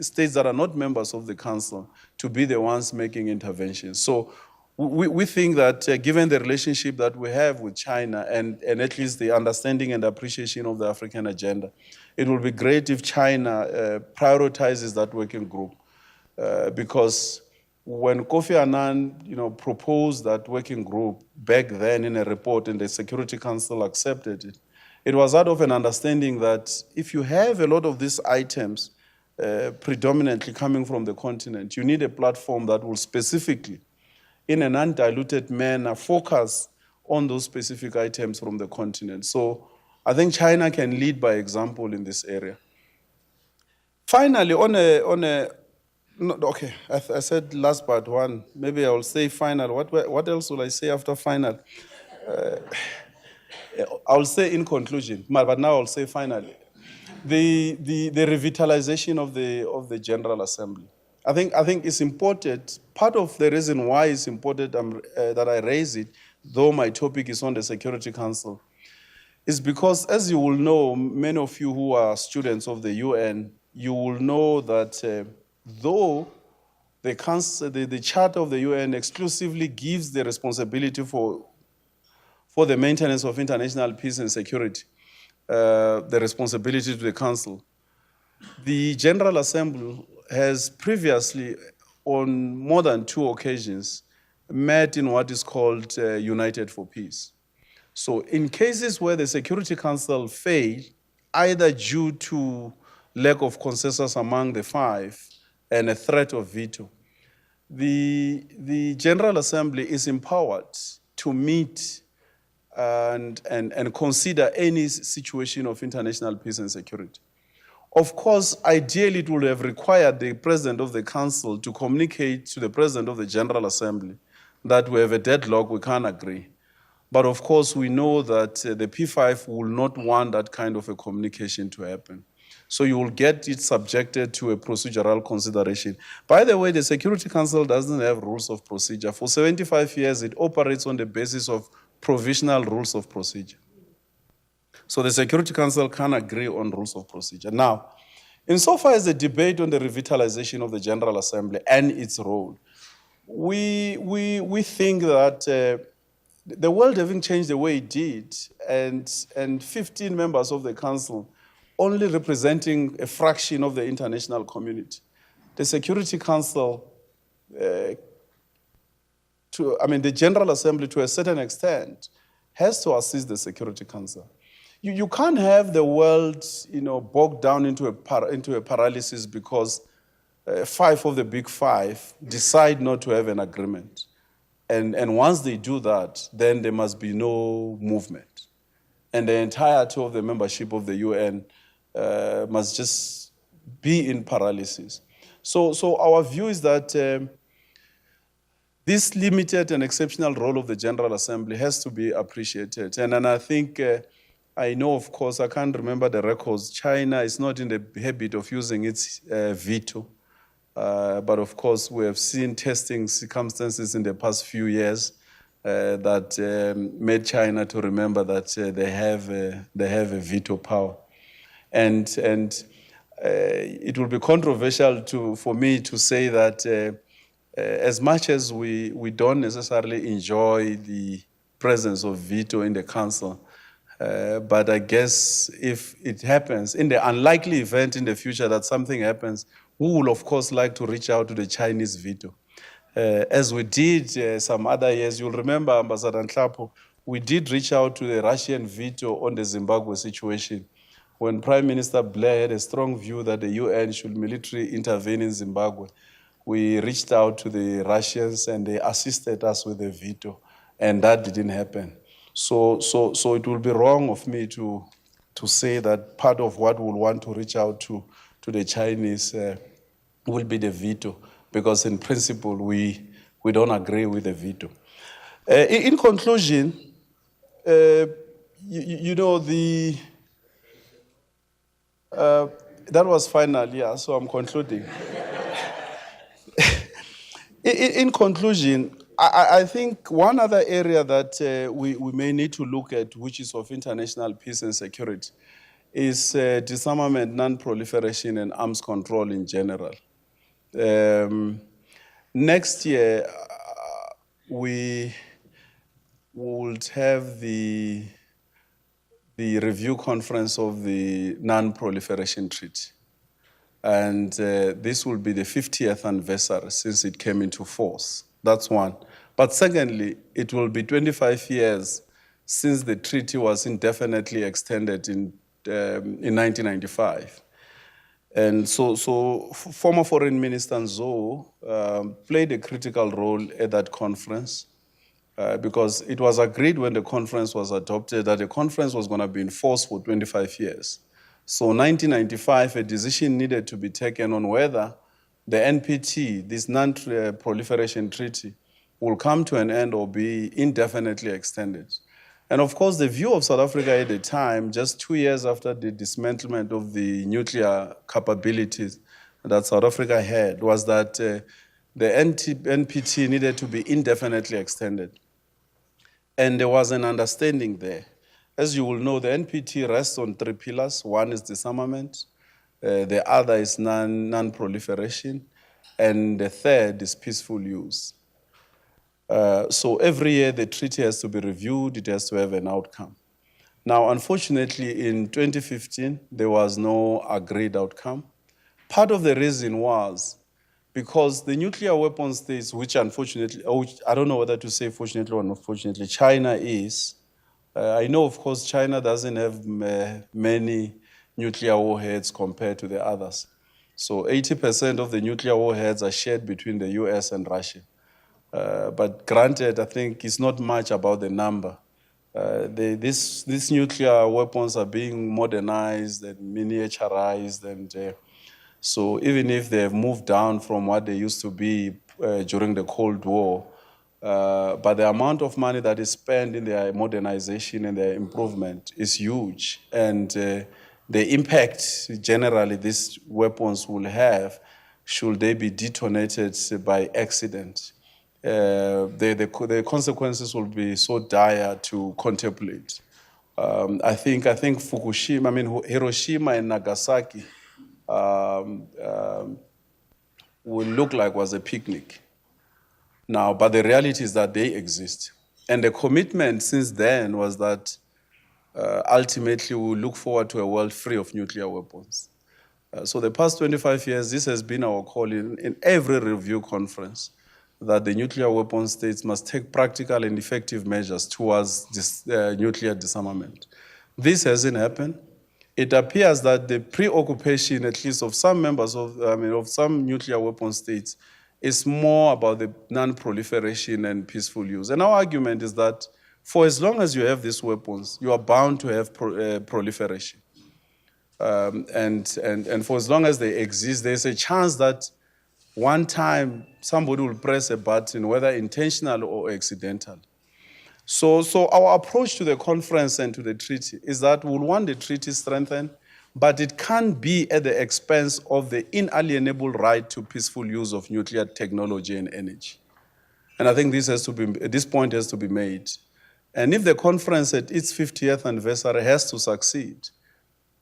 states that are not members of the council to be the ones making interventions. So we think that given the relationship that we have with China and at least the understanding and appreciation of the African agenda, it will be great if China prioritizes that working group, because when Kofi Annan, proposed that working group back then in a report and the Security Council accepted it, it was out of an understanding that if you have a lot of these items predominantly coming from the continent, you need a platform that will specifically, in an undiluted manner, focus on those specific items from the continent. So I think China can lead by example in this area. Finally, I said last but one. Maybe I will say final. What else will I say after final? I will say in conclusion, but now I'll say finally. The revitalization of the General Assembly. I think it's important. Part of the reason why it's important that I raise it, though my topic is on the Security Council, is because, as you will know, many of you who are students of the UN, you will know that though the Charter of the UN exclusively gives the responsibility for the maintenance of international peace and security, the responsibility to the Council, the General Assembly has previously, on more than 2 occasions, met in what is called United for Peace. So in cases where the Security Council failed, either due to lack of consensus among the five, and a threat of veto, the General Assembly is empowered to meet and consider any situation of international peace and security. Of course, ideally, it would have required the President of the Council to communicate to the President of the General Assembly that we have a deadlock, we can't agree. But of course, we know that the P5 will not want that kind of a communication to happen. So you will get it subjected to a procedural consideration. By the way, the Security Council doesn't have rules of procedure. For 75 years, it operates on the basis of provisional rules of procedure. So the Security Council can agree on rules of procedure. Now, insofar as the debate on the revitalization of the General Assembly and its role, we think that the world having changed the way it did, and 15 members of the Council only representing a fraction of the international community, the Security Council, the General Assembly to a certain extent, has to assist the Security Council. You can't have the world, bogged down into a paralysis because 5 of the big 5 decide not to have an agreement. And once they do that, then there must be no movement. And the entirety of the membership of the UN must just be in paralysis. So our view is that this limited and exceptional role of the General Assembly has to be appreciated. And I think, I know, of course, I can't remember the records. China is not in the habit of using its veto. But of course, we have seen testing circumstances in the past few years that made China to remember that they have a veto power. And it will be controversial for me to say that as much as we don't necessarily enjoy the presence of veto in the Council, but I guess if it happens, in the unlikely event in the future that something happens, we will, of course, like to reach out to the Chinese veto. As we did some other years, you'll remember, Ambassador Nhlapo, we did reach out to the Russian veto on the Zimbabwe situation. When Prime Minister Blair had a strong view that the UN should militarily intervene in Zimbabwe, we reached out to the Russians and they assisted us with the veto, and that didn't happen. So it will be wrong of me to say that part of what we'll want to reach out to the Chinese will be the veto, because in principle we don't agree with the veto. In conclusion, that was final, yeah, so I'm concluding. In conclusion, I think one other area that we may need to look at, which is of international peace and security, is disarmament, non-proliferation, and arms control in general. Next year, we would have the review conference of the Non-Proliferation Treaty. And this will be the 50th anniversary since it came into force. That's one. But secondly, it will be 25 years since the treaty was indefinitely extended in 1995. And so former Foreign Minister Nzo played a critical role at that conference because it was agreed when the conference was adopted that the conference was going to be in force for 25 years. So 1995, a decision needed to be taken on whether the NPT, this non-proliferation treaty, will come to an end or be indefinitely extended. And of course, the view of South Africa at the time, just 2 years after the dismantlement of the nuclear capabilities that South Africa had, was that the NPT needed to be indefinitely extended. And there was an understanding there. As you will know, the NPT rests on 3 pillars. One is disarmament, the other is non-proliferation, and the third is peaceful use. So every year the treaty has to be reviewed, it has to have an outcome. Now, unfortunately, in 2015, there was no agreed outcome. Part of the reason was because the nuclear weapon states, which unfortunately, which I don't know whether to say fortunately or unfortunately, China is. I know, of course, China doesn't have many nuclear warheads compared to the others. So 80% of the nuclear warheads are shared between the US and Russia. But granted, I think it's not much about the number. These nuclear weapons are being modernized and miniaturized, and so even if they've moved down from what they used to be during the Cold War, but the amount of money that is spent in their modernization and their improvement is huge. And the impact generally these weapons will have, should they be detonated by accident, the consequences will be so dire to contemplate. I think Fukushima, Hiroshima and Nagasaki will look like was a picnic now, but the reality is that they exist. And the commitment since then was that ultimately we will look forward to a world free of nuclear weapons. So the past 25 years, this has been our call in every review conference, that the nuclear weapon states must take practical and effective measures towards this, nuclear disarmament. This hasn't happened. It appears that the preoccupation, at least of some members of some nuclear weapon states, is more about the non-proliferation and peaceful use. And our argument is that for as long as you have these weapons, you are bound to have proliferation. And for as long as they exist, there's a chance that one time somebody will press a button, whether intentional or accidental. So our approach to the conference and to the treaty is that we'll want the treaty strengthened, but it can't be at the expense of the inalienable right to peaceful use of nuclear technology and energy. And I think this point has to be made. And if the conference at its 50th anniversary has to succeed,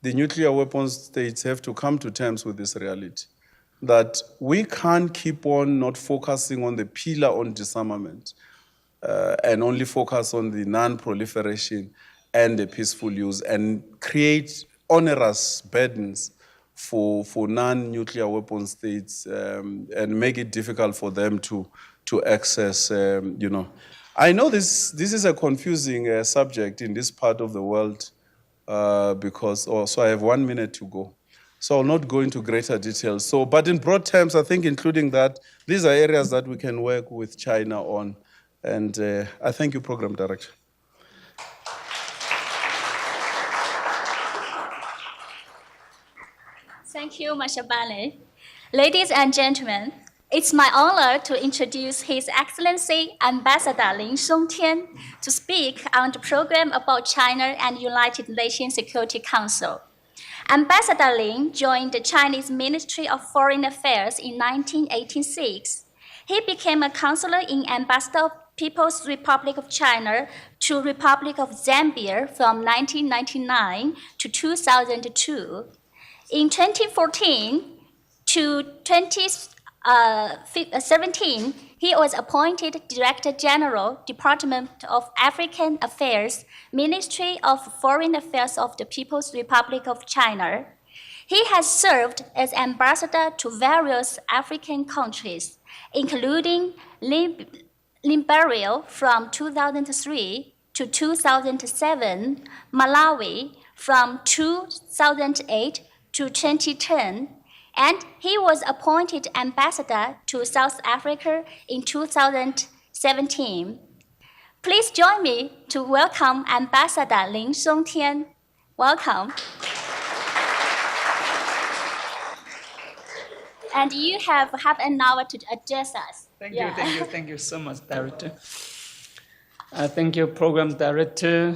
the nuclear weapons states have to come to terms with this reality, that we can't keep on not focusing on the pillar on disarmament and only focus on the non-proliferation and the peaceful use and create onerous burdens for non-nuclear weapon states and make it difficult for them to access, I know this is a confusing subject in this part of the world so I have 1 minute to go. So I'll not go into greater detail. But in broad terms, I think including that, these are areas that we can work with China on. And I thank you, Program Director. Thank you, Mashabane. Ladies and gentlemen, it's my honor to introduce His Excellency Ambassador Lin Songtian to speak on the program about China and United Nations Security Council. Ambassador Lin joined the Chinese Ministry of Foreign Affairs in 1986. He became a counselor in Ambassador of People's Republic of China to Republic of Zambia from 1999 to 2002. In 2014 to 2017, he was appointed Director General, Department of African Affairs, Ministry of Foreign Affairs of the People's Republic of China. He has served as ambassador to various African countries, including Liberia from 2003 to 2007, Malawi from 2008 to 2010, and he was appointed ambassador to South Africa in 2017. Please join me to welcome Ambassador Lin Songtian. Welcome. And you have half an hour to address us. Thank you so much, Director. Thank you, Program Director.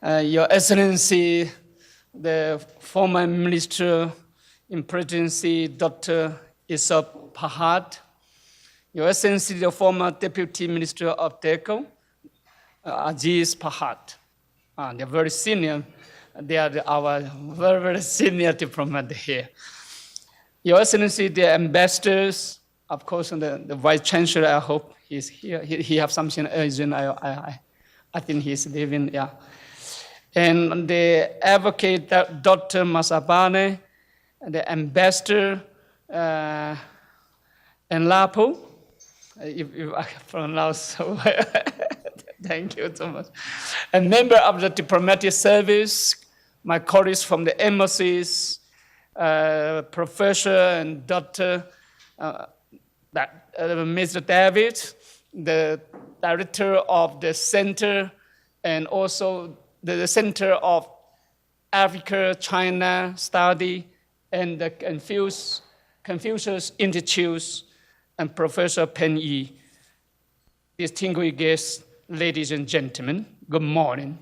Your Excellency, the former Minister in Presidency, Dr. Isop Pahad. Your Excellency, the former Deputy Minister of DECO, Aziz Pahad. They're very senior. They are our very, very senior diplomat here. Your Excellency, the ambassadors, of course, and the Vice Chancellor, I hope he's here. He has something urgent. I think he's leaving, yeah. And the advocate, Dr. Masabane, the ambassador, Enlapo, if I pronounce so well. Thank you so much. A member of the diplomatic service, my colleagues from the embassies, Professor and Dr. Mr. David, the director of the center, and also the Center of Africa-China Study, and the Confucius Institute, and Professor Pen Yi. Distinguished guests, ladies and gentlemen, good morning.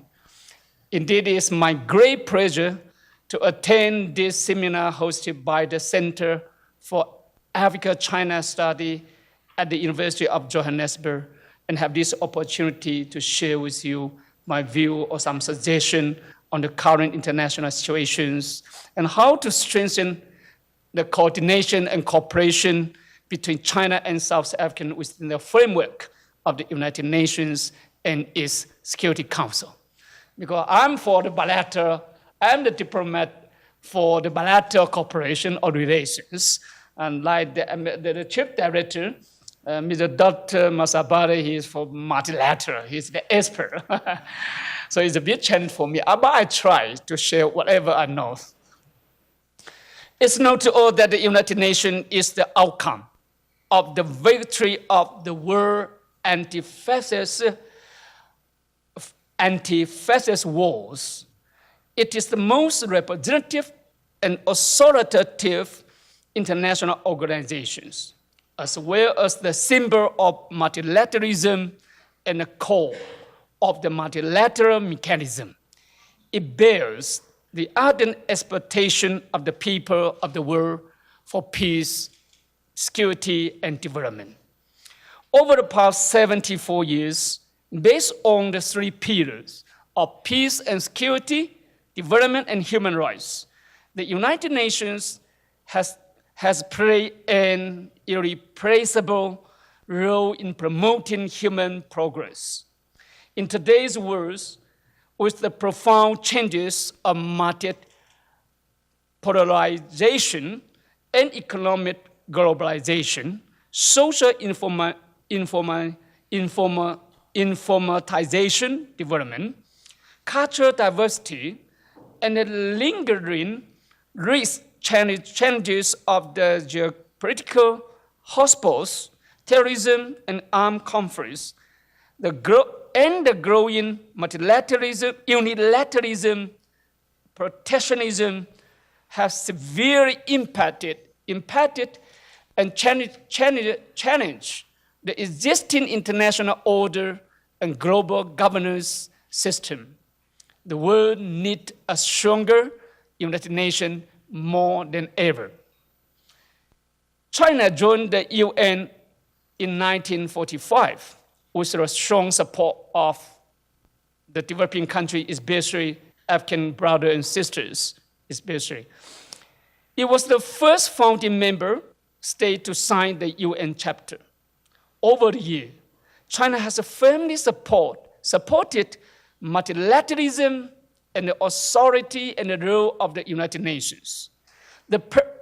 Indeed, it is my great pleasure to attend this seminar hosted by the Center for Africa-China Study at the University of Johannesburg and have this opportunity to share with you my view or some suggestion on the current international situations and how to strengthen the coordination and cooperation between China and South Africa within the framework of the United Nations and its Security Council. Because I'm the diplomat for the bilateral cooperation or relations. And like the chief director, Mr. Dr. Masabare, he is for multilateral. He's the expert. So it's a bit challenge for me, but I try to share whatever I know. It's notable that the United Nations is the outcome of the victory of the world anti-fascist wars. It is the most representative and authoritative international organizations, as well as the symbol of multilateralism and the core of the multilateral mechanism. It bears the ardent expectation of the people of the world for peace, security, and development. Over the past 74 years, based on the three pillars of peace and security, development, and human rights, the United Nations has played an irreplaceable role in promoting human progress. In today's world, with the profound changes of market polarization and economic globalization, social informatization development, cultural diversity, and the lingering risk challenges of the geopolitical hotspots, terrorism, and armed conflicts, the growing multilateralism, unilateralism, protectionism have severely impacted and challenged the existing international order and global governance system. The world needs a stronger United Nations more than ever. China joined the UN in 1945 with the strong support of the developing countries, especially African brothers and sisters, especially. It was the first founding member state to sign the UN chapter. Over the years, China has firmly supported multilateralism and the authority and the role of the United Nations.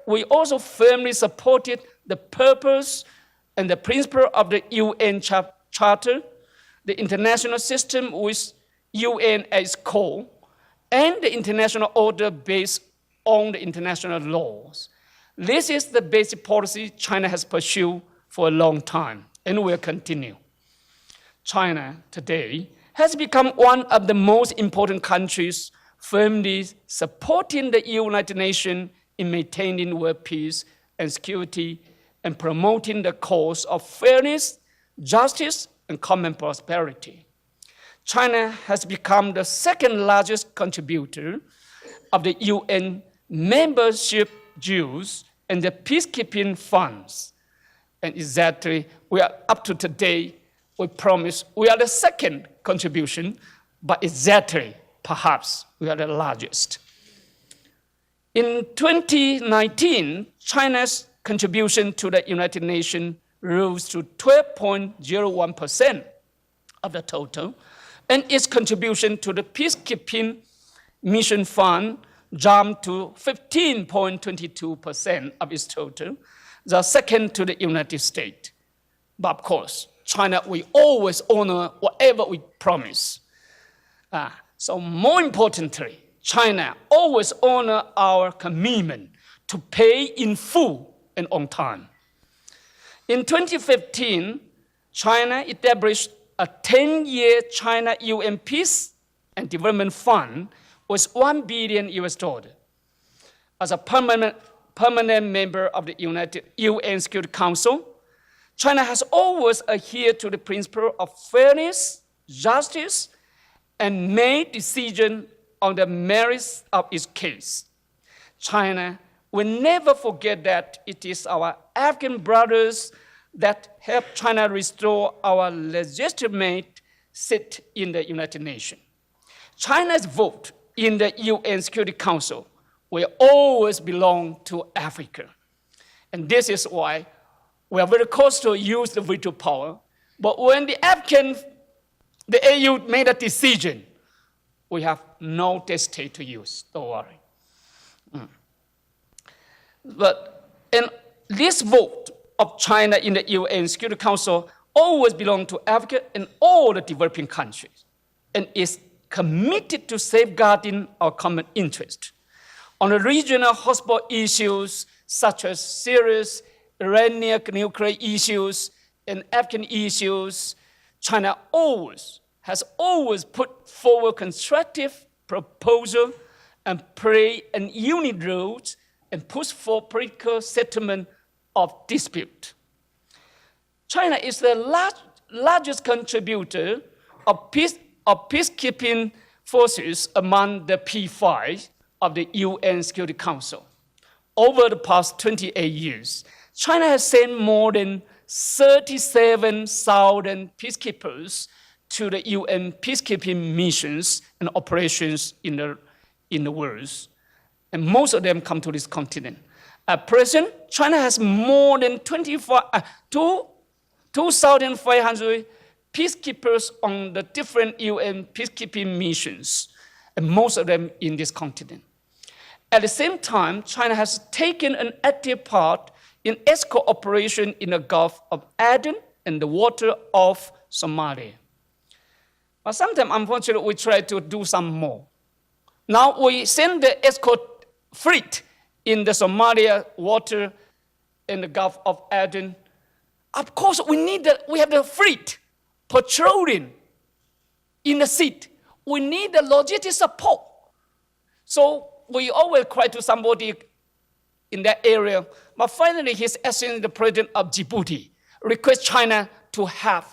We also firmly supported the purpose and the principle of the UN Charter, the international system with UN at its core, and the international order based on the international laws. This is the basic policy China has pursued for a long time and will continue. China today has become one of the most important countries firmly supporting the United Nations in maintaining world peace and security and promoting the cause of fairness, justice, and common prosperity. China has become the second largest contributor of the UN membership dues and the peacekeeping funds. And exactly, we are up to today, we promise we are the second contribution, but exactly, perhaps, we are the largest. In 2019, China's contribution to the United Nations rose to 12.01% of the total, and its contribution to the peacekeeping mission fund jumped to 15.22% of its total, the second to the United States. But of course, China, we always honor whatever we promise. So more importantly, China always honor our commitment to pay in full and on time. In 2015, China established a 10-year China UN Peace and Development Fund with $1 billion US. As a permanent member of the UN Security Council, China has always adhered to the principle of fairness, justice, and made decisions on the merits of its case. China will never forget that it is our African brothers that helped China restore our legitimate seat in the United Nations. China's vote in the UN Security Council will always belong to Africa. And this is why we are very close to use the veto power. But when the AU made a decision, we have no hesitate to use, don't worry. But and this vote of China in the UN Security Council always belongs to Africa and all the developing countries, and is committed to safeguarding our common interest. On the regional hotspot issues such as serious Iranian nuclear issues and African issues, China has always put forward constructive proposal and play a unit role and push for political settlement of dispute. China is the largest contributor of peacekeeping forces among the P5 of the UN Security Council. Over the past 28 years, China has sent more than 37,000 peacekeepers to the UN peacekeeping missions and operations in the world. And most of them come to this continent. At present, China has more than 2,500 peacekeepers on the different UN peacekeeping missions, and most of them in this continent. At the same time, China has taken an active part in escort operation in the Gulf of Aden and the water of Somalia. But sometimes, unfortunately, we try to do some more. Now we send the escort fleet in the Somalia water in the Gulf of Aden. Of course, we have the fleet patrolling in the sea. We need the logistic support. So we always cry to somebody in that area. But finally, His Excellency, the President of Djibouti, requests China to have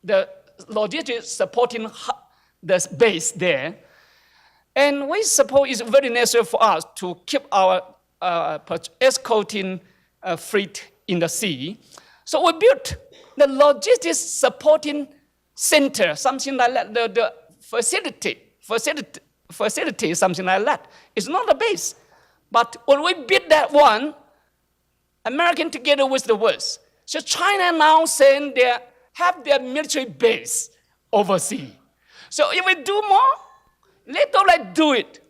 the logistics supporting the base there. And we suppose it's very necessary for us to keep our escorting fleet in the sea. So we built the logistics supporting center, something like that, the facility, something like that. It's not the base. But when we built that one, American together with the West. So China now have their military base overseas. So if we do more, they don't like to do it.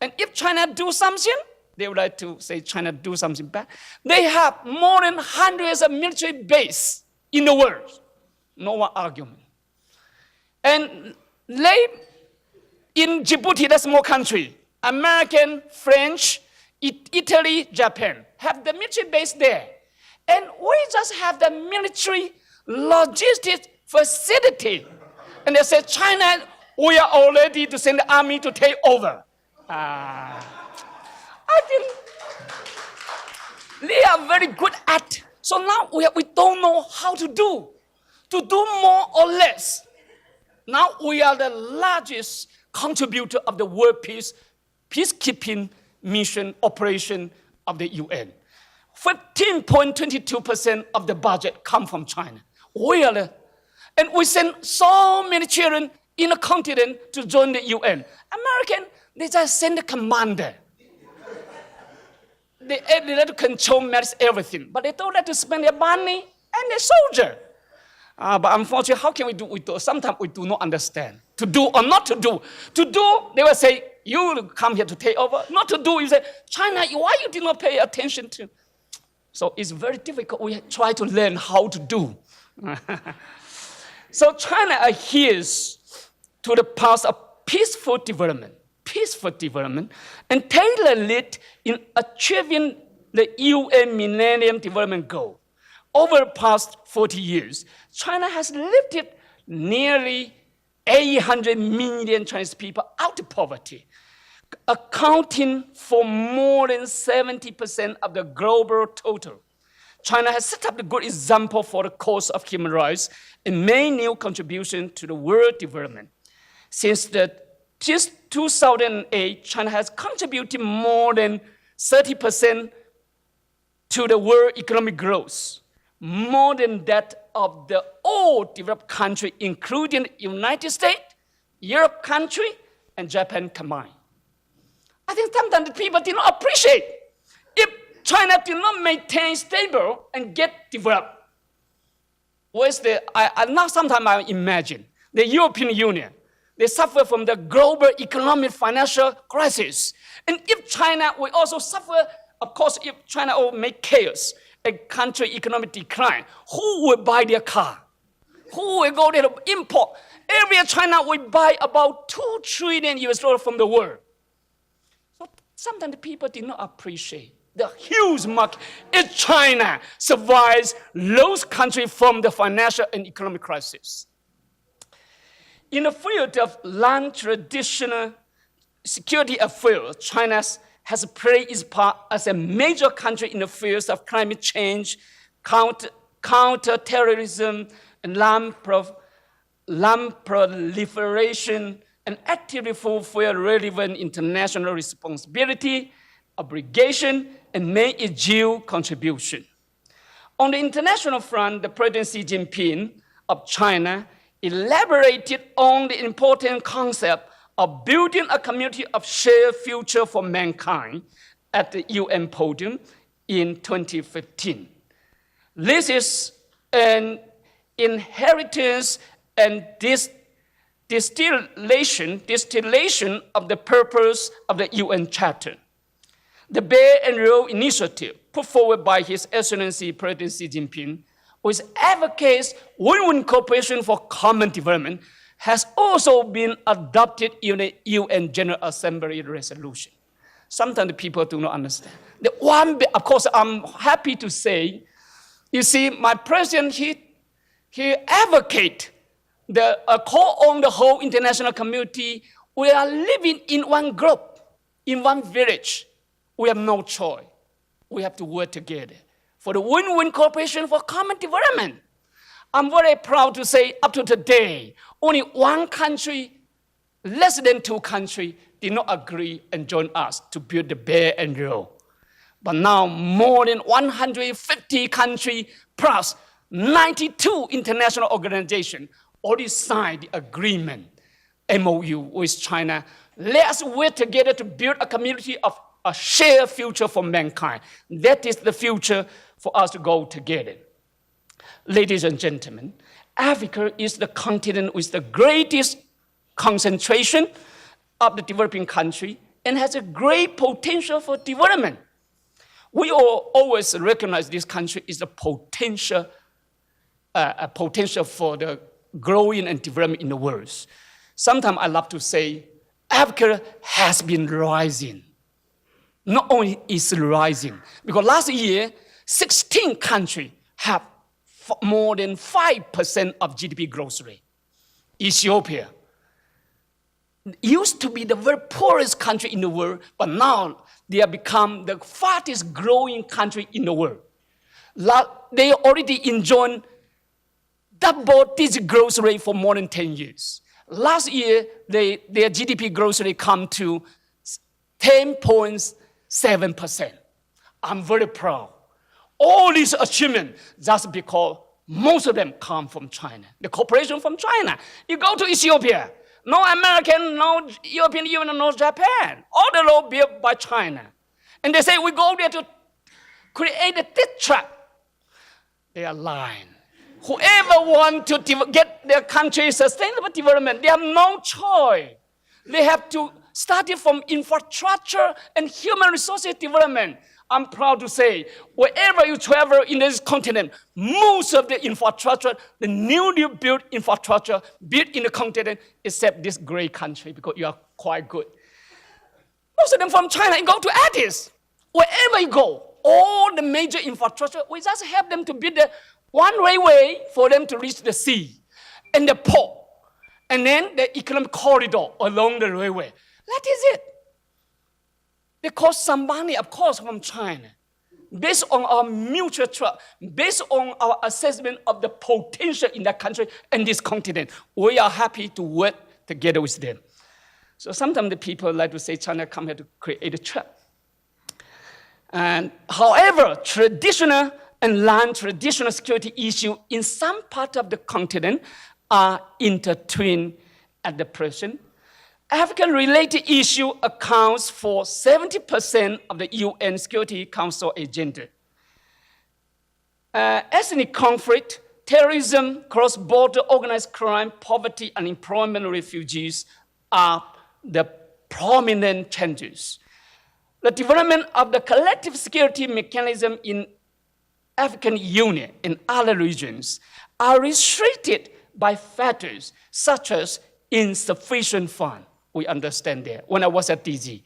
And if China do something, they would like to say China do something bad. They have more than hundreds of military bases in the world. No one argument. And in Djibouti, that's a small country. American, French, Italy, Japan have the military base there. And we just have the military logistics facility. And they said, China, we are all ready to send the army to take over. I think they are very good at. So now we don't know how to do more or less. Now we are the largest contributor of the world peacekeeping mission operation of the UN. 15.22% of the budget come from China. And we send so many children in the continent to join the UN. American, they just send the commander. They let to control manage everything, but they don't let to spend their money and their soldier. But unfortunately, how can we do? Sometimes we do not understand. To do or not to do. To do, they will say, you come here to take over. Not to do, you say, China, why you did not pay attention to? So it's very difficult. We try to learn how to do. So China adheres to the path of peaceful development. peaceful development and tailor it in achieving the UN Millennium Development Goal. Over the past 40 years, China has lifted nearly 800 million Chinese people out of poverty, accounting for more than 70% of the global total. China has set up a good example for the cause of human rights and made new contributions to the world development. Since 2008, China has contributed more than 30% to the world economic growth, more than that of the all developed countries, including the United States, Europe country, and Japan combined. I think sometimes people do not appreciate if China did not maintain stable and get developed. Now sometimes I imagine the European Union, they suffer from the global economic financial crisis. And if China will also suffer, of course, if China will make chaos, a country economic decline, who will buy their car? Who will go there to import? Every year China will buy about $2 trillion from the world. So sometimes the people did not appreciate the huge market. If China survives those countries from the financial and economic crisis. In the field of non-traditional security affairs, China has played its part as a major country in the fields of climate change, counter-terrorism, and non-proliferation, and actively fulfill relevant international responsibility, obligation, and made its due contribution. On the international front, the President Xi Jinping of China elaborated on the important concept of building a community of shared future for mankind at the UN podium in 2015. This is an inheritance and distillation of the purpose of the UN Charter. The Belt and Road Initiative, put forward by His Excellency President Xi Jinping, which advocates win-win cooperation for common development, has also been adopted in the UN General Assembly resolution. Sometimes people do not understand. Of course, I'm happy to say, you see, my president, he advocates the call on the whole international community. We are living in one group, in one village. We have no choice. We have to work together for the win-win cooperation for common development. I'm very proud to say up to today, only one country, less than 2 countries, did not agree and join us to build the Belt and Road. But now more than 150 countries plus 92 international organizations already signed the agreement, MOU, with China. Let us work together to build a community of a shared future for mankind. That is the future for us to go together. Ladies and gentlemen, Africa is the continent with the greatest concentration of the developing country and has a great potential for development. We all always recognize this country is a potential for the growing and development in the world. Sometimes I love to say, Africa has been rising. Not only is it rising, because last year, 16 countries have more than 5% of GDP growth rate. Ethiopia used to be the very poorest country in the world, but now they have become the fastest growing country in the world. They already enjoyed double-digit growth rate for more than 10 years. Last year, their GDP growth rate come to 10.7%. I'm very proud. All these achievements just because most of them come from China. The cooperation from China. You go to Ethiopia, no American, no European Union, no Japan. All the law built by China. And they say we go there to create a death trap. They are lying. Whoever wants to get their country sustainable development, they have no choice. They have to start it from infrastructure and human resources development. I'm proud to say, wherever you travel in this continent, most of the infrastructure, the newly built infrastructure built in the continent, except this great country, because you are quite good. Most of them from China and go to Addis. Wherever you go, all the major infrastructure, we just help them to build one railway for them to reach the sea and the port, and then the economic corridor along the railway. That is it. They cost some money, of course, from China. Based on our mutual trust, based on our assessment of the potential in that country and this continent, we are happy to work together with them. So sometimes the people like to say China come here to create a trap. And however, traditional and non-traditional security issues in some part of the continent are intertwined at the present. African-related issue accounts for 70% of the UN Security Council agenda. Ethnic conflict, terrorism, cross-border organized crime, poverty, unemployment, refugees are the prominent changes. The development of the collective security mechanism in African Union and other regions are restricted by factors such as insufficient funds. We understand that. When I was at DG,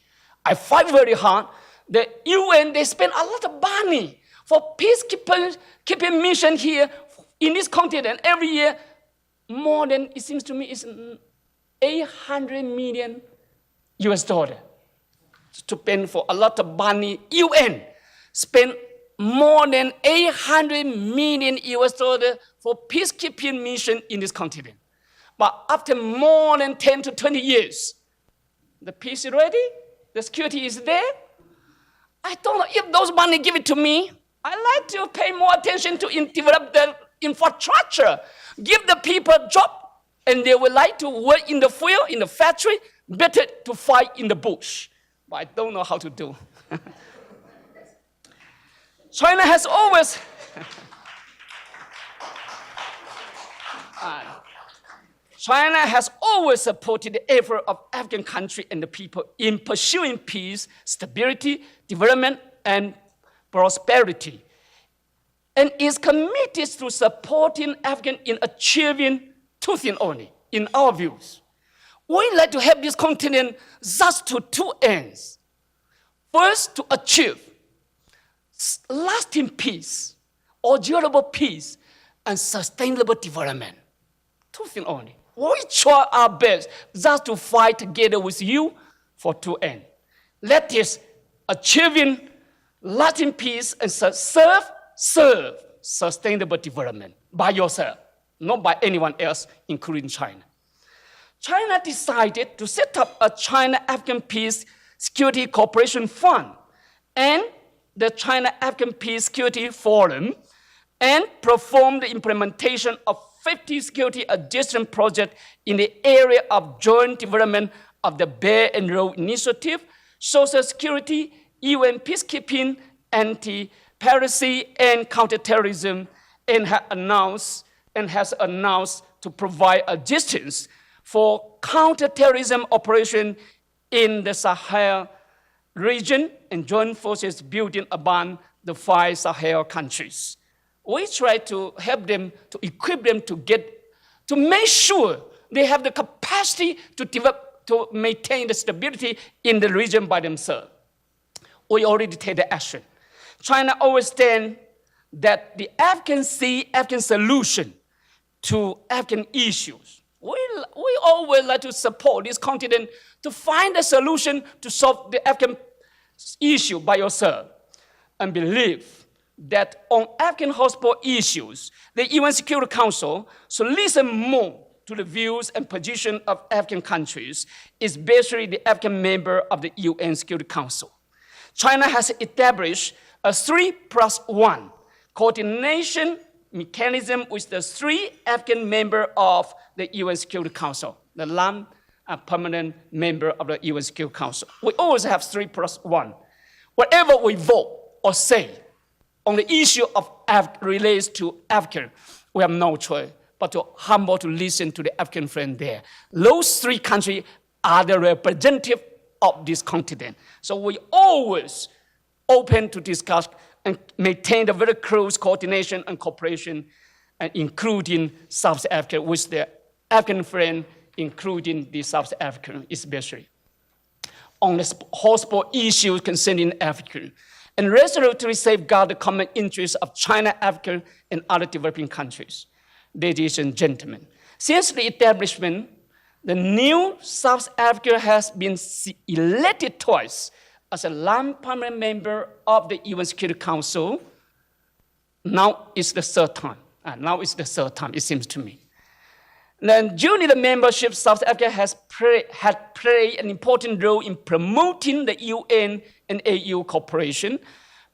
I fight very hard. The UN, they spend a lot of money for peacekeeping mission here in this continent. Every year, more than, it seems to me, it's 800 million US dollar to spend for a lot of money. UN spend more than 800 million US dollar for peacekeeping mission in this continent. But after more than 10 to 20 years, the peace is ready, the security is there. I don't know if those money give it to me. I like to pay more attention to develop the infrastructure, give the people a job, and they would like to work in the field, in the factory, better to fight in the bush. But I don't know how to do. China has always China has always supported the effort of African countries and the people in pursuing peace, stability, development, and prosperity, and is committed to supporting Africans in achieving two things only, in our views. We like to help this continent just to two ends. First, to achieve lasting peace, or durable peace, and sustainable development. Two things only. We try our best just to fight together with you for two ends. That is achieving lasting peace and serve sustainable development by yourself, not by anyone else, including China. China decided to set up a China-African Peace Security Cooperation Fund and the China-African Peace Security Forum, and perform the implementation of 50 security adjustment projects in the area of joint development of the Belt and Road Initiative, social security, UN peacekeeping, anti-piracy, and counterterrorism, and has announced to provide assistance for counterterrorism operation in the Sahel region and joint forces building upon the 5 Sahel countries. We try to help them, to equip them to make sure they have the capacity to develop, to maintain the stability in the region by themselves. We already take the action. China always stands that the African solution to African issues. We always like to support this continent to find a solution to solve the African issue by yourself, and believe that on African hotspot issues, the UN Security Council should listen more to the views and position of African countries, especially the African member of the UN Security Council. China has established a 3+1 coordination mechanism with the 3 African members of the UN Security Council, the non-permanent member of the UN Security Council. We always have 3+1. Whatever we vote or say on the issue of relates to Africa, we have no choice but to humble to listen to the African friend there. Those 3 countries are the representative of this continent. So we always open to discuss and maintain a very close coordination and cooperation, including South Africa with the African friend, including the South African especially. on the hotspot issues concerning Africa, and resolutely safeguard the common interests of China, Africa, and other developing countries. Ladies and gentlemen, since the establishment, the new South Africa has been elected twice as a non-permanent member of the UN Security Council. Now it's the third time. It seems to me. Then during the membership, South Africa had played an important role in promoting the UN and AU cooperation,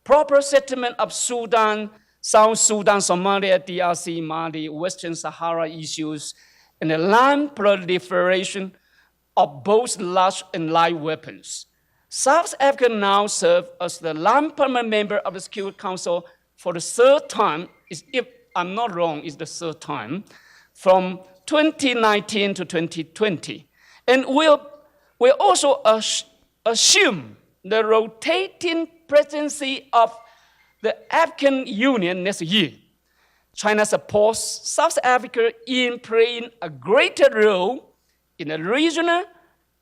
proper settlement of Sudan, South Sudan, Somalia, DRC, Mali, Western Sahara issues, and the non-proliferation of both large and light weapons. South Africa now serves as the non-permanent member of the Security Council for the third time, if I'm not wrong, it's the third time, from 2019 to 2020. And we'll also assume the rotating presidency of the African Union next year. China supports South Africa in playing a greater role in the regional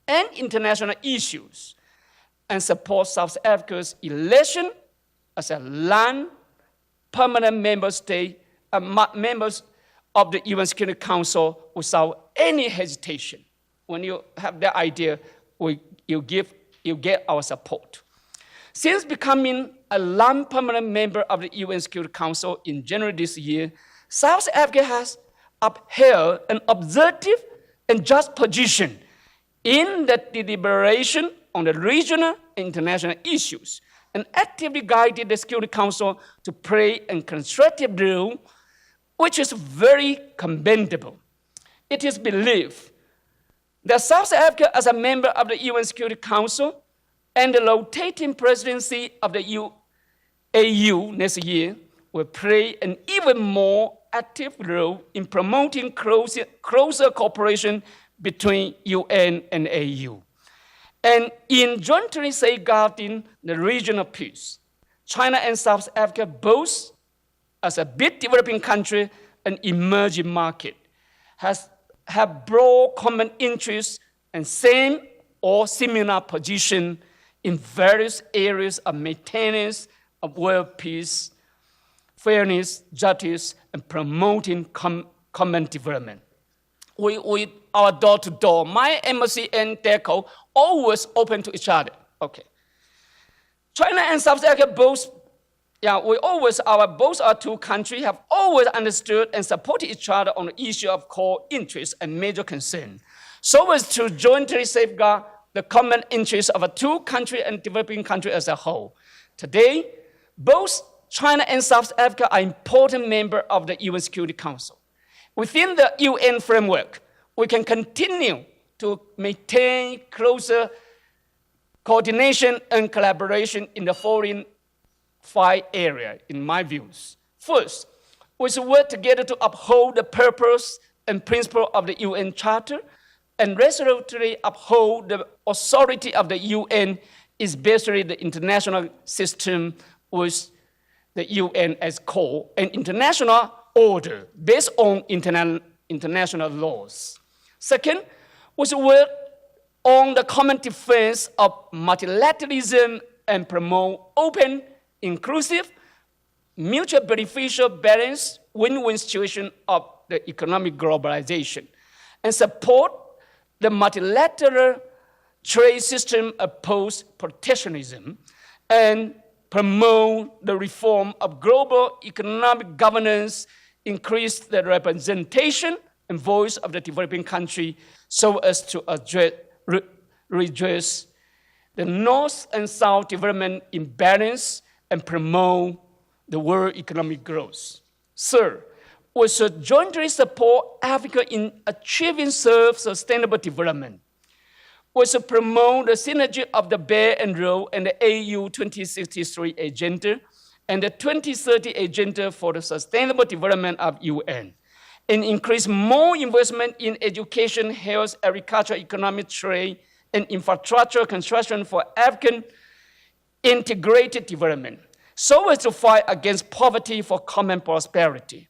and international issues, and supports South Africa's election as a non-permanent member state, members of the UN Security Council without any hesitation. When you have that idea, you get our support. Since becoming a non-permanent member of the UN Security Council in January this year, South Africa has upheld an objective and just position in the deliberation on the regional and international issues, and actively guided the Security Council to play a constructive role, which is very commendable. It is believed that South Africa, as a member of the UN Security Council and the rotating presidency of the AU next year, will play an even more active role in promoting closer cooperation between UN and AU, and in jointly safeguarding the regional peace. China and South Africa, both as a big developing country and emerging market, have broad common interests and same or similar position in various areas of maintenance of world peace, fairness, justice, and promoting common development. We are door to door. My embassy and DECO always open to each other. Okay. China and South Africa both our two countries have always understood and supported each other on the issue of core interests and major concern, so as to jointly safeguard the common interests of a two country and developing country as a whole. Today, both China and South Africa are important members of the UN Security Council. Within the UN framework, we can continue to maintain closer coordination and collaboration in the following 5 areas, in my views. First, we should work together to uphold the purpose and principle of the UN Charter and resolutely uphold the authority of the UN, especially the international system with the UN as core, and international order based on international laws. Second, we should work on the common defense of multilateralism and promote open, inclusive, mutual beneficial, balanced, win-win situation of the economic globalization, and support the multilateral trade system oppose protectionism, and promote the reform of global economic governance, increase the representation and voice of the developing country so as to redress the North and South development imbalance and promote the world economic growth. Third, we should jointly support Africa in achieving self-sustainable development. We should promote the synergy of the Belt and Road and the AU 2063 agenda and the 2030 agenda for the sustainable development of UN, and increase more investment in education, health, agriculture, economic trade, and infrastructure construction for African integrated development, so as to fight against poverty for common prosperity.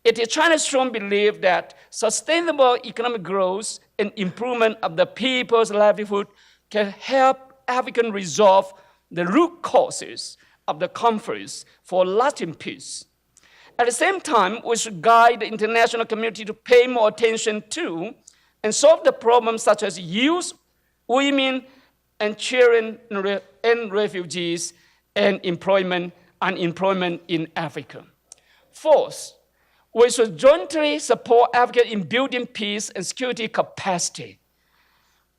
It is China's strong belief that sustainable economic growth and improvement of the people's livelihood can help African resolve the root causes of the conflicts for lasting peace. At the same time, we should guide the international community to pay more attention to and solve the problems such as youth, women, and children and refugees and unemployment in Africa. Fourth, we should jointly support Africa in building peace and security capacity.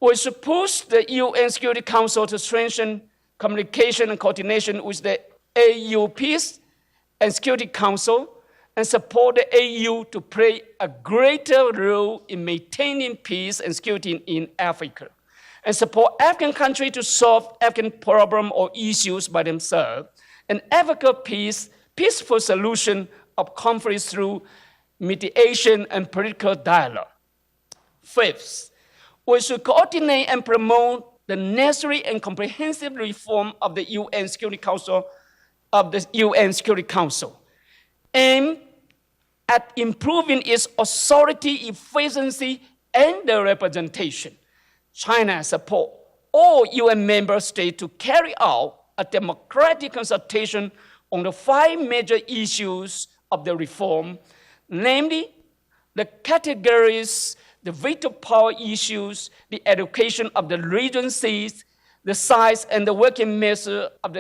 We should push the UN Security Council to strengthen communication and coordination with the AU Peace and Security Council and support the AU to play a greater role in maintaining peace and security in Africa, and support African countries to solve African problems or issues by themselves, and advocate peaceful solution of conflicts through mediation and political dialogue. Fifth, we should coordinate and promote the necessary and comprehensive reform of the UN Security Council, aimed at improving its authority, efficiency, and the representation. China supports all UN member states to carry out a democratic consultation on the 5 major issues of the reform, namely the categories, the veto power issues, the education of the regencies, the size and the working methods of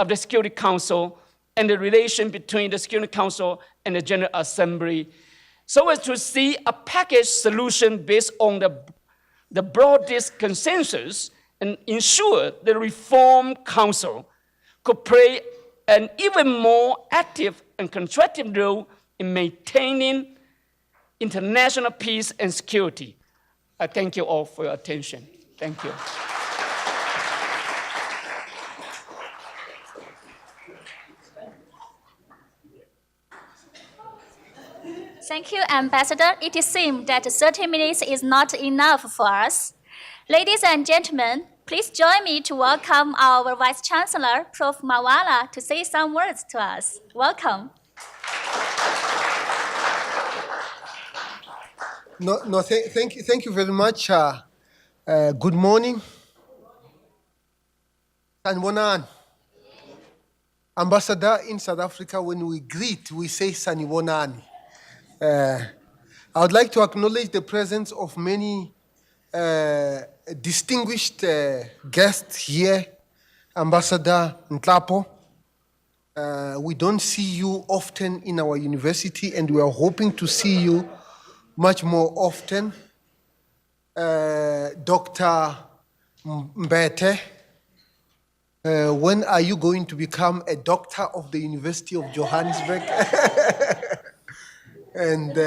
the Security Council, and the relation between the Security Council and the General Assembly, so as to see a package solution based on the broadest consensus and ensure the Reform Council could play an even more active and constructive role in maintaining international peace and security. I thank you all for your attention. Thank you. Thank you, Ambassador. It seems that 30 minutes is not enough for us. Ladies and gentlemen, please join me to welcome our Vice Chancellor, Prof. Mawala, to say some words to us. Welcome. Thank you very much. Good morning. Sanibonani. Ambassador, in South Africa, when we greet, we say Sanibonani. I would like to acknowledge the presence of many distinguished guests here. Ambassador Nhlapo, we don't see you often in our university, and we are hoping to see you much more often. Dr. Mbete, when are you going to become a doctor of the University of Johannesburg? And,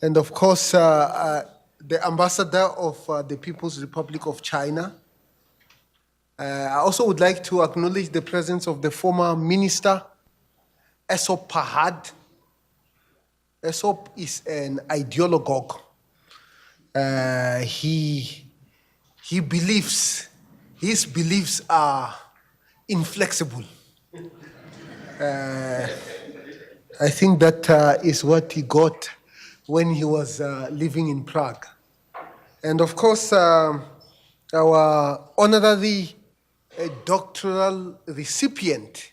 and of course, the ambassador of the People's Republic of China. I also would like to acknowledge the presence of the former minister, Esop Pahad. Esop is an ideologue. He believes, his beliefs are inflexible. I think that is what he got when he was living in Prague. And of course, our honorary doctoral recipient,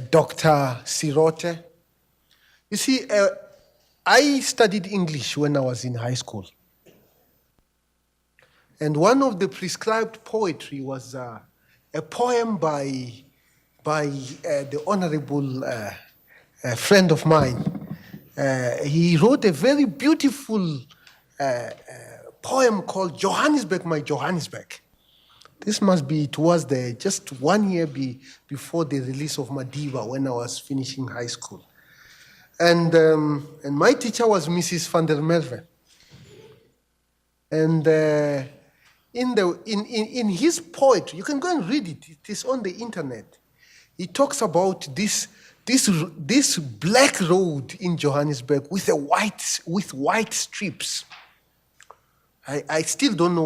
Dr. Sirote. You see, I studied English when I was in high school. And one of the prescribed poetry was a poem by the honorable friend of mine. He wrote a very beautiful poem called Johannesburg, My Johannesburg. This must be towards just 1 year before the release of Madiba when I was finishing high school. And my teacher was Mrs. van der Merwe. And in his poetry, you can go and read it, it is on the internet. He talks about this black road in Johannesburg with white strips. I still don't know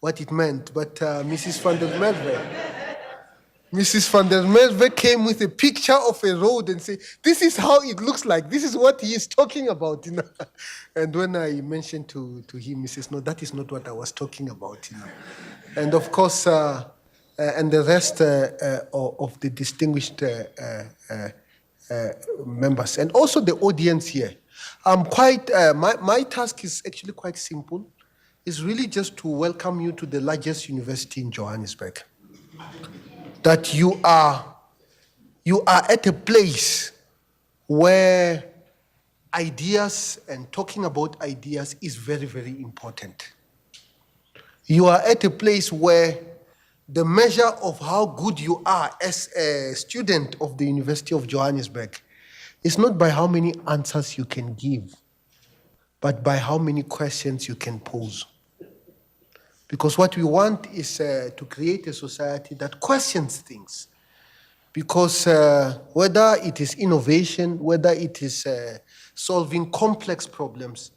what it meant, but Mrs. van der Merwe, Mrs. van der Merwe came with a picture of a road and said, this is how it looks like. This is what he is talking about. You know? And when I mentioned to him, he says, no, that is not what I was talking about. You know? And of course, and the rest of the distinguished members, and also the audience here. I'm quite, my task is actually quite simple. It's really just to welcome you to the largest university in Johannesburg. That you are at a place where ideas and talking about ideas is very, very important. You are at a place where the measure of how good you are as a student of the University of Johannesburg is not by how many answers you can give, but by how many questions you can pose. Because what we want is to create a society that questions things. Because whether it is innovation, whether it is solving complex problems,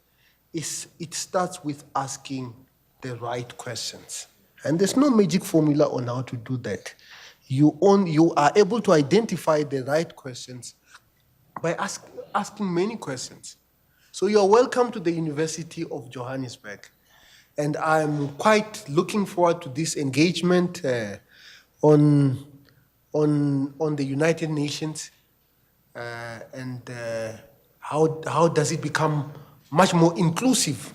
it starts with asking the right questions. And there's no magic formula on how to do that. You are able to identify the right questions by asking many questions. So you're welcome to the University of Johannesburg. And I'm quite looking forward to this engagement on the United Nations and how does it become much more inclusive.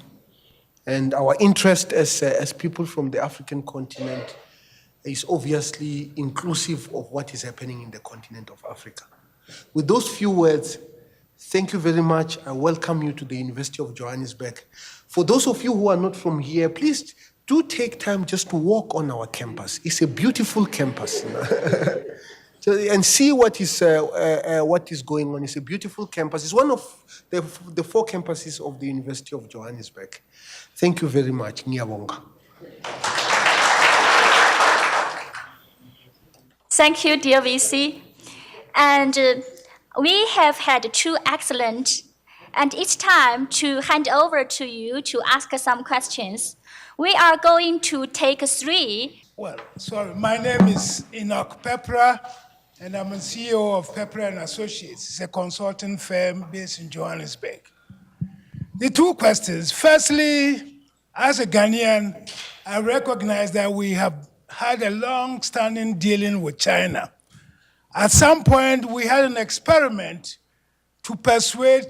And our interest as people from the African continent is obviously inclusive of what is happening in the continent of Africa. With those few words, thank you very much. I welcome you to the University of Johannesburg. For those of you who are not from here, please do take time just to walk on our campus. It's a beautiful campus. And see what is going on. It's a beautiful campus. It's one of the 4 campuses of the University of Johannesburg. Thank you very much. Ngiyabonga. Thank you, dear VC. And we have had 2 excellent, and it's time to hand over to you to ask some questions. We are going to take 3. Well, sorry, my name is Enoch Pepra, and I'm a CEO of Pepra and Associates. It's a consulting firm based in Johannesburg. The 2 questions. Firstly, as a Ghanaian, I recognize that we have had a long-standing dealing with China. At some point, we had an experiment to persuade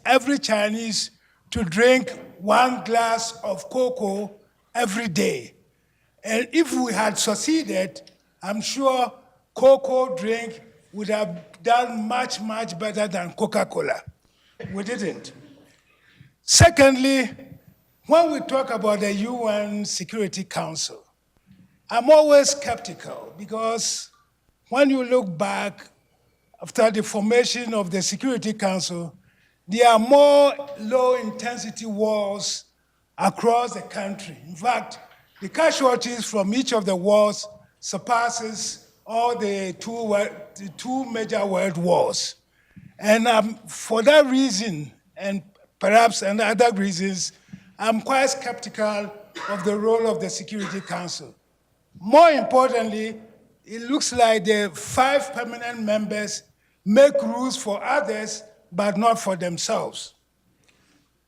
every Chinese to drink 1 glass of cocoa every day. And if we had succeeded, I'm sure cocoa drink would have done much, much better than Coca-Cola. We didn't. Secondly, when we talk about the UN Security Council, I'm always skeptical because when you look back after the formation of the Security Council, there are more low-intensity wars across the country. In fact, the casualties from each of the wars surpasses all the 2 major world wars. And for that reason, and perhaps and other reasons, I'm quite skeptical of the role of the Security Council. More importantly, it looks like the 5 permanent members make rules for others, but not for themselves.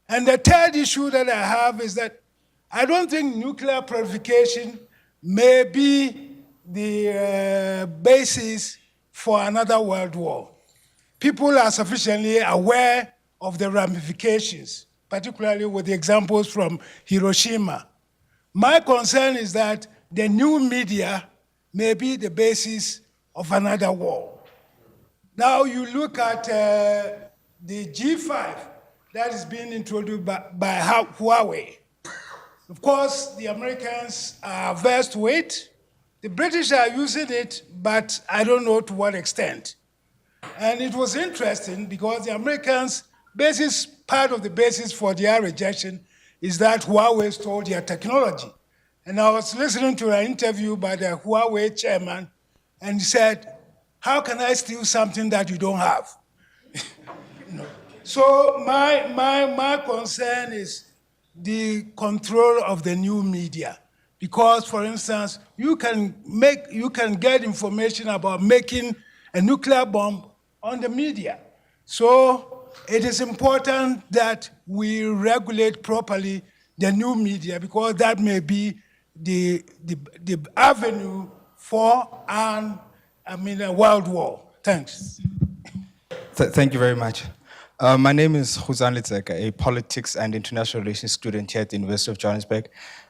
And the third issue that I have is that I don't think nuclear proliferation may be the basis for another world war. People are sufficiently aware of the ramifications, particularly with the examples from Hiroshima. My concern is that the new media may be the basis of another war. Now you look at the G5 that is being introduced by Huawei. Of course, the Americans are averse to it. The British are using it, but I don't know to what extent. And it was interesting because the Americans, part of the basis for their rejection is that Huawei stole their technology. And I was listening to an interview by the Huawei chairman, and he said, how can I steal something that you don't have? So my concern is the control of the new media. because, for instance, you can get information about making a nuclear bomb on the media. So it is important that we regulate properly the new media, because that may be the avenue for a world war. Thanks. Thank you very much. My name is Khuzan Litseka, a politics and international relations student here at the University of Johannesburg,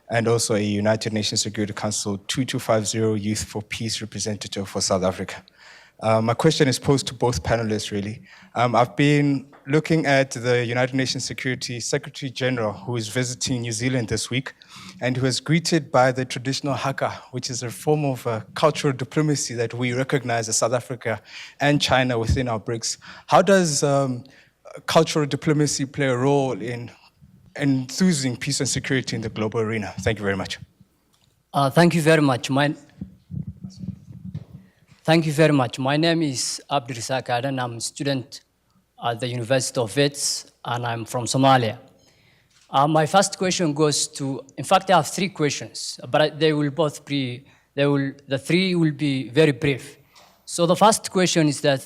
and also a United Nations Security Council 2250 Youth for Peace representative for South Africa. My question is posed to both panelists, really. I've been looking at the United Nations Security Secretary General, who is visiting New Zealand this week, and who is greeted by the traditional haka, which is a form of cultural diplomacy that we recognize as South Africa and China within our BRICS. How does cultural diplomacy play a role in enthusing peace and security in the global arena? Thank you very much. Thank you very much. Thank you very much. My name is Abdul Razak Adan. I'm a student at the University of Wits, and I'm from Somalia. My first question goes to, in fact, I have three questions, but they will both be, the three will be very brief. So the first question is that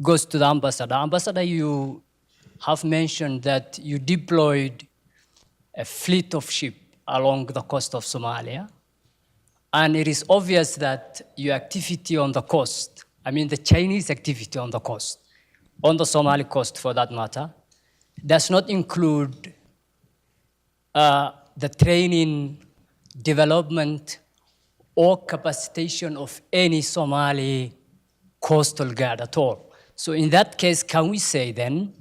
goes to the ambassador. Ambassador, you have mentioned that you deployed a fleet of ships along the coast of Somalia. And it is obvious that your activity on the coast, the Chinese activity on the coast, on the Somali coast for that matter, does not include the training, development, or capacitation of any Somali coastal guard at all. So in that case, can we say then,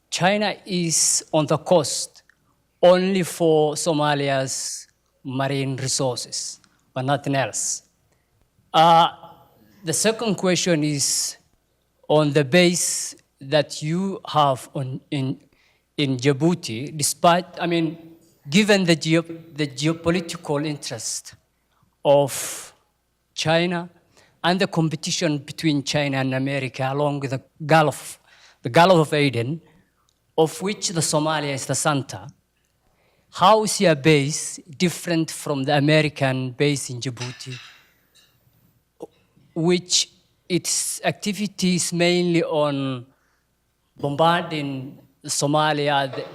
China is on the coast only for Somalia's marine resources, but nothing else? The second question is on the base that you have in Djibouti, despite, given the geopolitical interest of China and the competition between China and America along the Gulf of Aden, of which the Somalia is the center, how is your base different from the American base in Djibouti, which its activities mainly on bombarding Somalia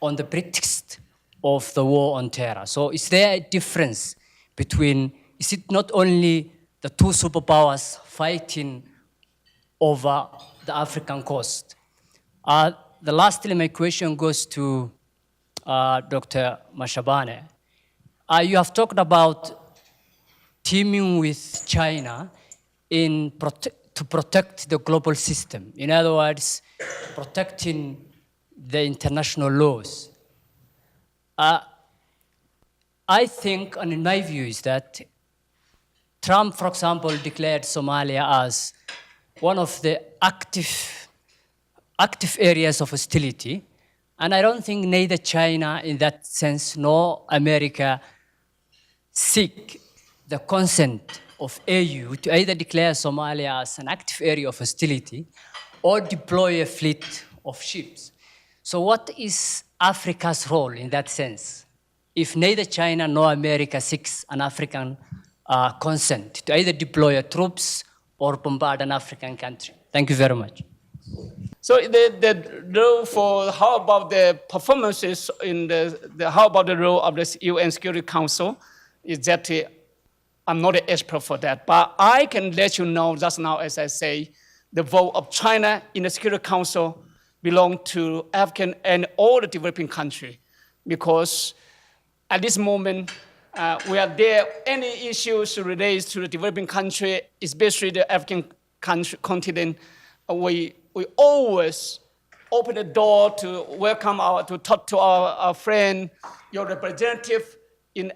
on the pretext of the war on terror? So is there a difference between, is it not only the two superpowers fighting over the African coast? Lastly, my question goes to Dr. Mashabane. You have talked about teaming with China to protect the global system. In other words, protecting the international laws. I think, and in my view, is that Trump, for example, declared Somalia as one of the active areas of hostility. And I don't think neither China in that sense nor America seek the consent of AU to either declare Somalia as an active area of hostility or deploy a fleet of ships. So what is Africa's role in that sense? If neither China nor America seeks an African consent to either deploy troops or bombard an African country. Thank you very much. So the role for, how about the performances in how about the role of the UN Security Council is that I'm not an expert for that, but I can let you know just now, as I say, the vote of China in the Security Council belong to African and all the developing countries, because at this moment, we are there, any issues related to the developing country, especially the African continent, we always open the door to welcome to talk to our friend, your representative in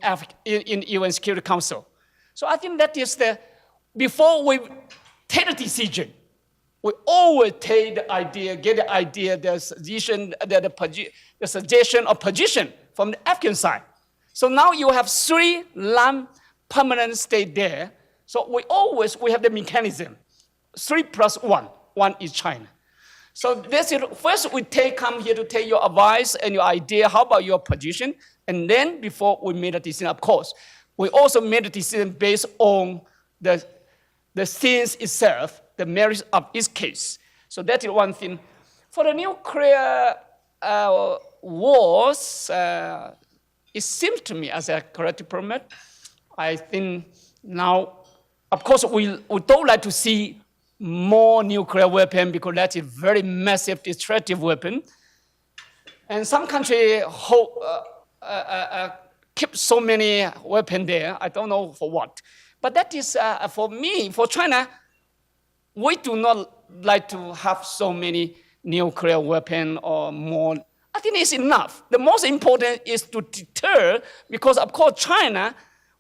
UN Security Council. So I think that is before we take a decision, we always take the idea, get the idea, the suggestion, the suggestion or position from the African side. So now you have 3 land permanent state there. So we have the mechanism, 3 plus 1. 1 is China. So this is, first we come here to take your advice and your idea, how about your position? And then before we made a decision, of course, we also made a decision based on the scenes itself, the merits of each case. So that is one thing. For the nuclear wars, it seems to me as a correct diplomat, I think now, of course, we don't like to see more nuclear weapon because that is very massive destructive weapon. And some countries keep so many weapons there. I don't know for what. But that is, for me, for China, we do not like to have so many nuclear weapons or more. I think it's enough. The most important is to deter, because of course China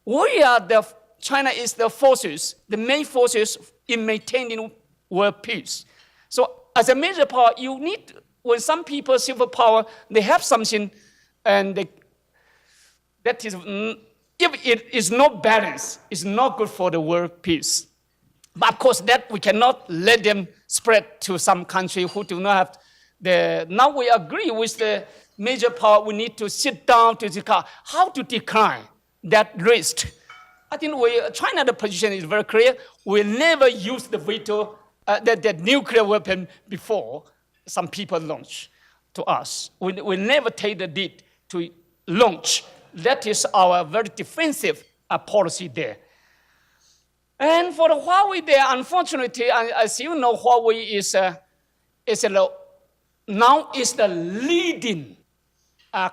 is the forces, the main forces in maintaining world peace. So as a major power, you need, when some people, civil power, they have something, and that is, if it is not balanced, it's not good for the world peace. But of course, that we cannot let them spread to some country who do not have the. Now we agree with the major power. We need to sit down to discuss how to decline that risk. I think China, the position is very clear. We never use the veto, that nuclear weapon before some people launch to us. We never take the lead to launch. That is our very defensive policy there. And for the Huawei there, unfortunately, as you know, Huawei now is the leading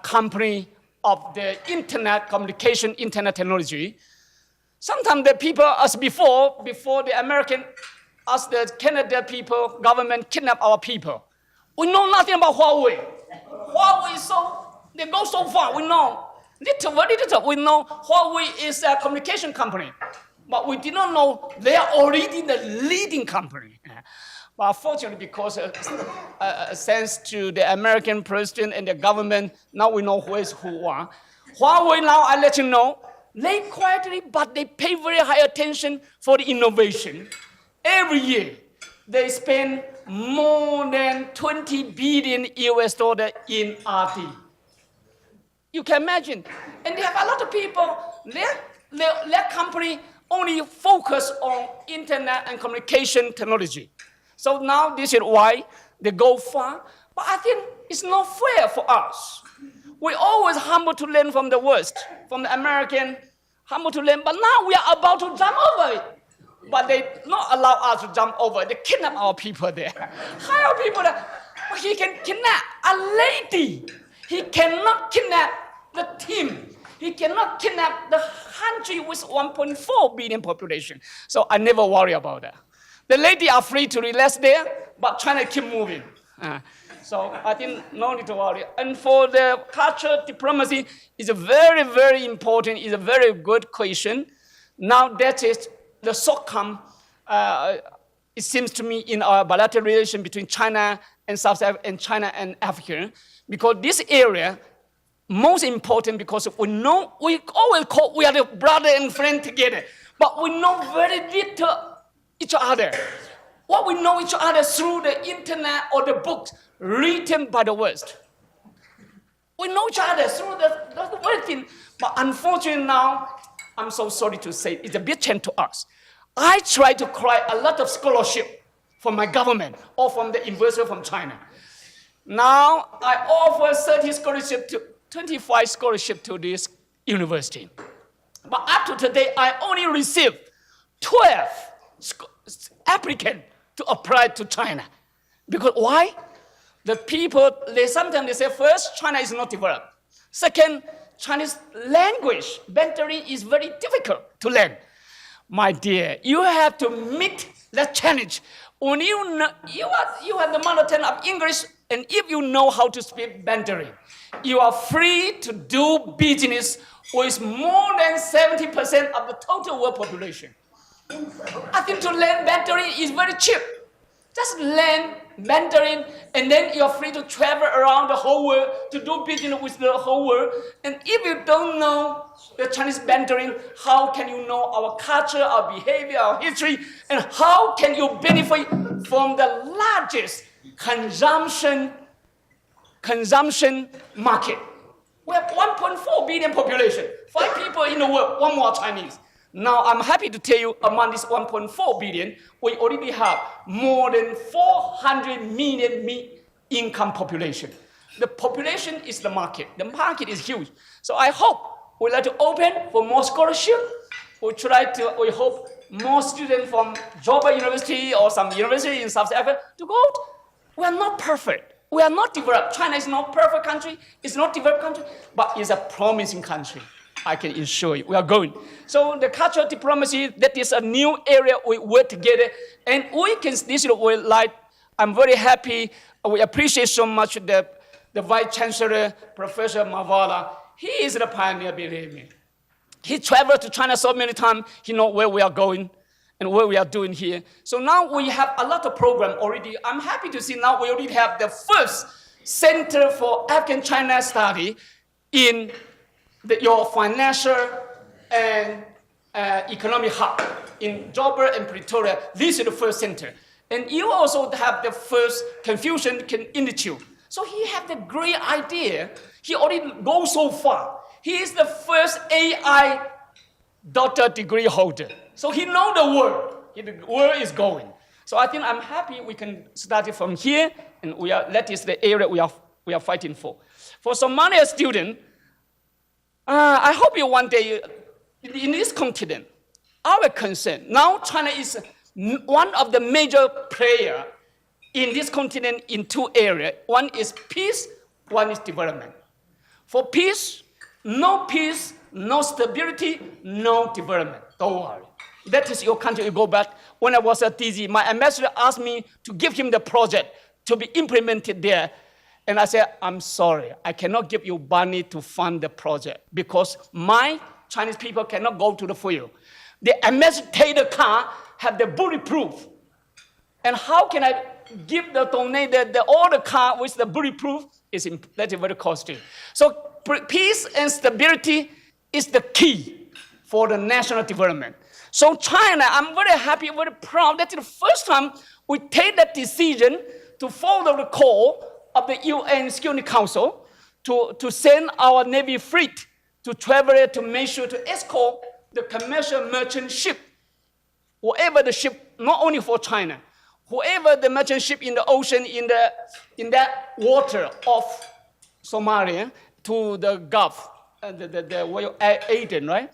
company of the internet communication, internet technology. Sometimes the people, as before the American, as the Canada people, government kidnap our people. We know nothing about Huawei. They go so far, we know. Very little. We know Huawei is a communication company. But we did not know they are already the leading company. But fortunately, because thanks to the American president and the government, now we know who is who. Huawei now, I let you know, they quietly, but they pay very high attention for the innovation. Every year, they spend more than 20 billion US dollars in R&D. You can imagine. And they have a lot of people, their company only focus on internet and communication technology. So now this is why they go far. But I think it's not fair for us. We always humble to learn from the West, from the American, humble to learn. But now we are about to jump over it. But they not allow us to jump over it. They kidnap our people there. Hire people there. But he can kidnap a lady. He cannot kidnap the team. He cannot kidnap the country with 1.4 billion population. So I never worry about that. The lady are free to relax there, but China keep moving. So I think no need to worry. And for the culture diplomacy, is a very, very important, is a very good question. Now that is the shortcoming, it seems to me, in our bilateral relation between China and South Africa and China and Africa, because this area, most important, because we know, we always call, we are the brother and friend together, but we know very little each other. What we know each other through the internet or the books written by the West. We know each other through the very thing, but unfortunately now, I'm so sorry to say, it's a bit change to us. I try to create a lot of scholarship from my government or from the investor from China. Now, I offer 30 scholarship to 25 scholarship to this university. But up to today, I only received 12 applicants to apply to China. Because why? The people, sometimes they say, first, China is not developed. Second, Chinese language, Mandarin, is very difficult to learn. My dear, you have to meet that challenge. When you have the mother tongue of English, and if you know how to speak Mandarin, you are free to do business with more than 70% of the total world population. I think to learn Mandarin is very cheap. Just learn Mandarin, and then you're free to travel around the whole world to do business with the whole world. And if you don't know the Chinese Mandarin, how can you know our culture, our behavior, our history, and how can you benefit from the largest consumption market? We have 1.4 billion population, 5 people in the world, 1 more Chinese. Now I'm happy to tell you among this 1.4 billion, we already have more than 400 million income population. The population is the market. The market is huge. So I hope we'd like to open for more scholarship. We hope more students from Joburg University or some university in South Africa to go out. We are not perfect. We are not developed. China is not a perfect country. It's not a developed country, but it's a promising country. I can assure you, we are going. So the cultural diplomacy, that is a new area we work together. And we can, this is what like, I'm very happy. We appreciate so much the Vice Chancellor, Professor Mavala. He is the pioneer, believe me. He traveled to China so many times, he knows where we are going and what we are doing here. So now we have a lot of program already. I'm happy to see now we already have the first Center for African-China Study in your financial and economic hub in Joburg and Pretoria. This is the first center. And you also have the first Confucian Institute. So he had the great idea. He already goes so far. He is the first AI doctor degree holder. So he knows the world. The world is going. So I think I'm happy we can start it from here, and that is the area we are fighting for. For Somalia student, I hope you one day, in this continent, our concern, now China is one of the major players in this continent in 2 areas. One is peace, one is development. For peace, no stability, no development. Don't worry. That is your country. You go back. When I was at DZ, my ambassador asked me to give him the project to be implemented there. And I said, I'm sorry, I cannot give you money to fund the project because my Chinese people cannot go to the field. The ambassador car have the bulletproof. And how can I give donate all the car with the bulletproof? That is very costly. So peace and stability is the key for the national development. So China, I'm very happy, very proud that the first time we take that decision to follow the call of the UN Security Council to send our Navy fleet to travel to make sure to escort the commercial merchant ship, whatever the ship, not only for China, whoever the merchant ship in the ocean, in that water of Somalia to the Gulf, Aden, right?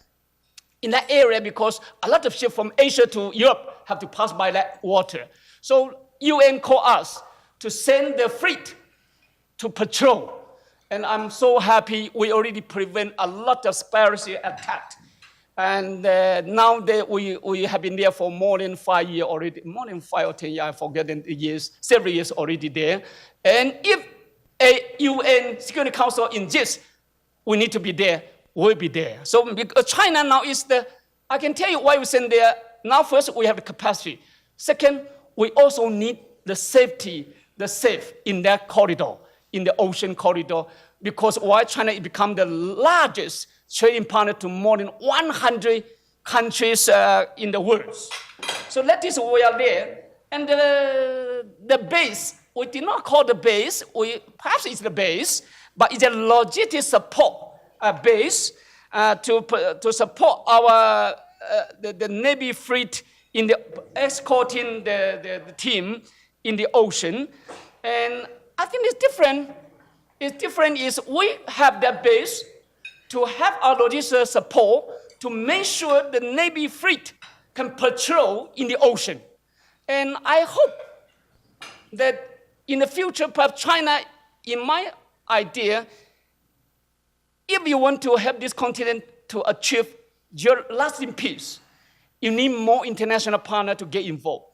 In that area, because a lot of ships from Asia to Europe have to pass by that water. So UN called us to send the fleet to patrol. And I'm so happy we already prevent a lot of piracy attack. And now that we have been there for more than 5 years already, more than 5 or 10 years, I forget the years, several years already there. And if a UN Security Council insists we need to be there, we'll be there. So China now is I can tell you why we send there. Now first, we have the capacity. Second, we also need the safety, the safe in that corridor, in the ocean corridor, because why China has become the largest trading partner to more than 100 countries in the world. So that is why we are there. And the base, we did not call the base, perhaps it's the base, but it's a logistic support base to support our the Navy fleet in the escorting the team in the ocean. And I think it's different. It's different is we have that base to have our logistical support to make sure the Navy fleet can patrol in the ocean. And I hope that in the future, perhaps China, in my idea, if you want to help this continent to achieve lasting peace, you need more international partners to get involved.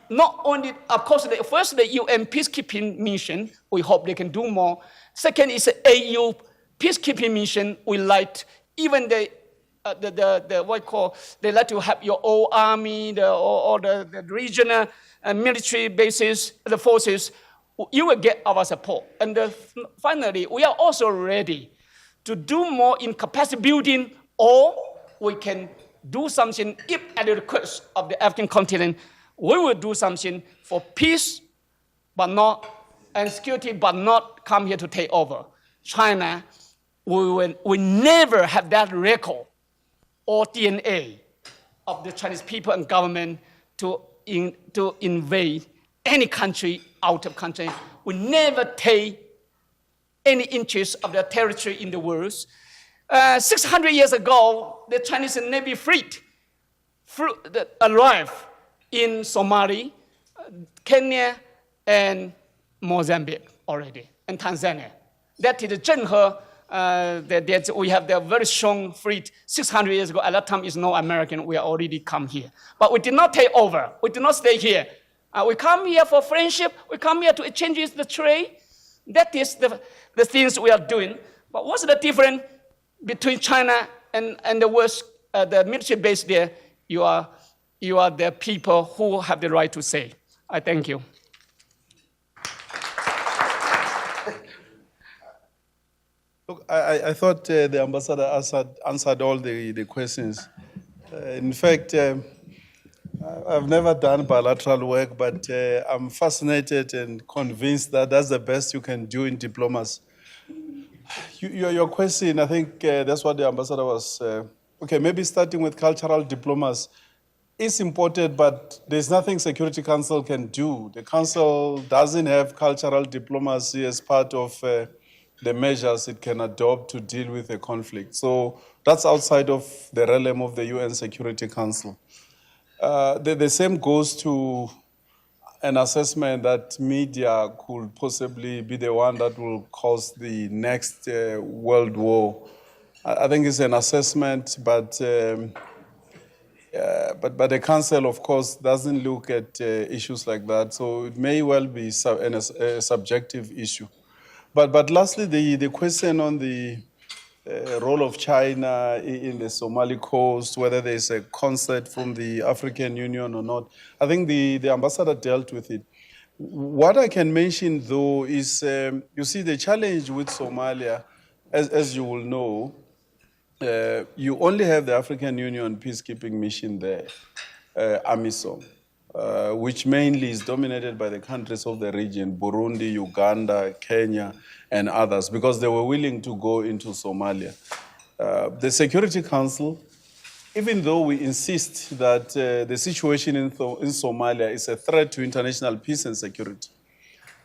Not only, of course, first the UN peacekeeping mission, we hope they can do more. Second is the AU peacekeeping mission. We like even they like to have your own army, or the regional military bases, the forces. You will get our support. And finally, we are also ready to do more in capacity building, or we can do something if at the request of the African continent, we will do something for peace, and security, but not come here to take over. China we never have that record or DNA of the Chinese people and government to invade any country out of country. We never take any interest of their territory in the world. 600 years ago, the Chinese Navy fleet arrived in Somalia, Kenya, and Mozambique already, and Tanzania. That is Zhenghe. That we have the very strong fleet 600 years ago. At that time, is no American. We already come here. But we did not take over. We did not stay here. We come here for friendship. We come here to exchange the trade. That is the things we are doing. But what's the difference between China and the West, the military base there? You are the people who have the right to say. I thank you. Look, I thought the ambassador answered all the questions. In fact, I've never done bilateral work, but I'm fascinated and convinced that that's the best you can do in diplomacy. Your question, I think that's what the ambassador was, okay, maybe starting with cultural diplomacy is important, but there's nothing Security Council can do. The Council doesn't have cultural diplomacy as part of the measures it can adopt to deal with a conflict. So that's outside of the realm of the UN Security Council. The same goes to an assessment that media could possibly be the one that will cause the next world war. I think it's an assessment, but the Council, of course, doesn't look at issues like that. So it may well be a subjective issue. But lastly, the question on the role of China in the Somali coast, whether there's a concert from the African Union or not, I think the ambassador dealt with it. What I can mention, though, is, you see, the challenge with Somalia, as you will know, you only have the African Union peacekeeping mission there, AMISOM. Which mainly is dominated by the countries of the region, Burundi, Uganda, Kenya, and others, because they were willing to go into Somalia. The Security Council, even though we insist that the situation in Somalia is a threat to international peace and security,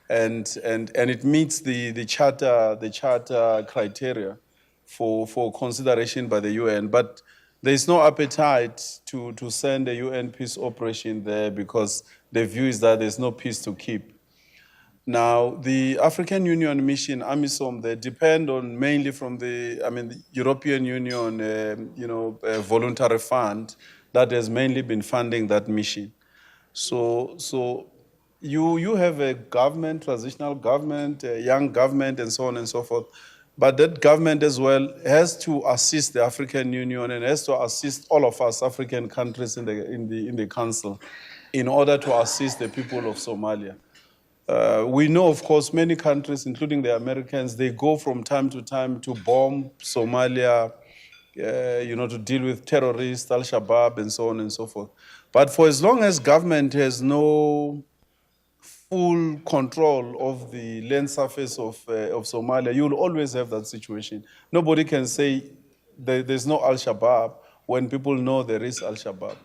and it meets the charter criteria for consideration by the UN, but there is no appetite to send a UN peace operation there because the view is that there's no peace to keep. Now, the African Union mission, AMISOM, they depend on mainly from the European Union, voluntary fund that has mainly been funding that mission. So you have a government, transitional government, a young government, and so on and so forth. But that government as well has to assist the African Union and has to assist all of us African countries in the Council in order to assist the people of Somalia. We know, of course, many countries, including the Americans, they go from time to time to bomb Somalia, to deal with terrorists, Al-Shabaab, and so on and so forth. But for as long as government has no full control of the land surface of Somalia, you'll always have that situation. Nobody can say there's no Al-Shabaab when people know there is Al-Shabaab.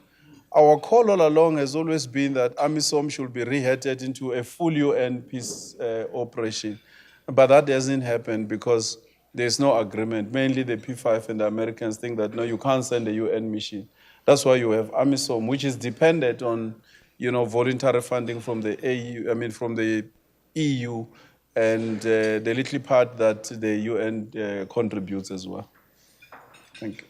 Our call all along has always been that AMISOM should be reheaded into a full UN peace operation. But that doesn't happen because there's no agreement. Mainly the P5 and the Americans think that, no, you can't send a UN mission. That's why you have AMISOM, which is dependent on voluntary funding from the EU, and the little part that the UN contributes as well. Thank you.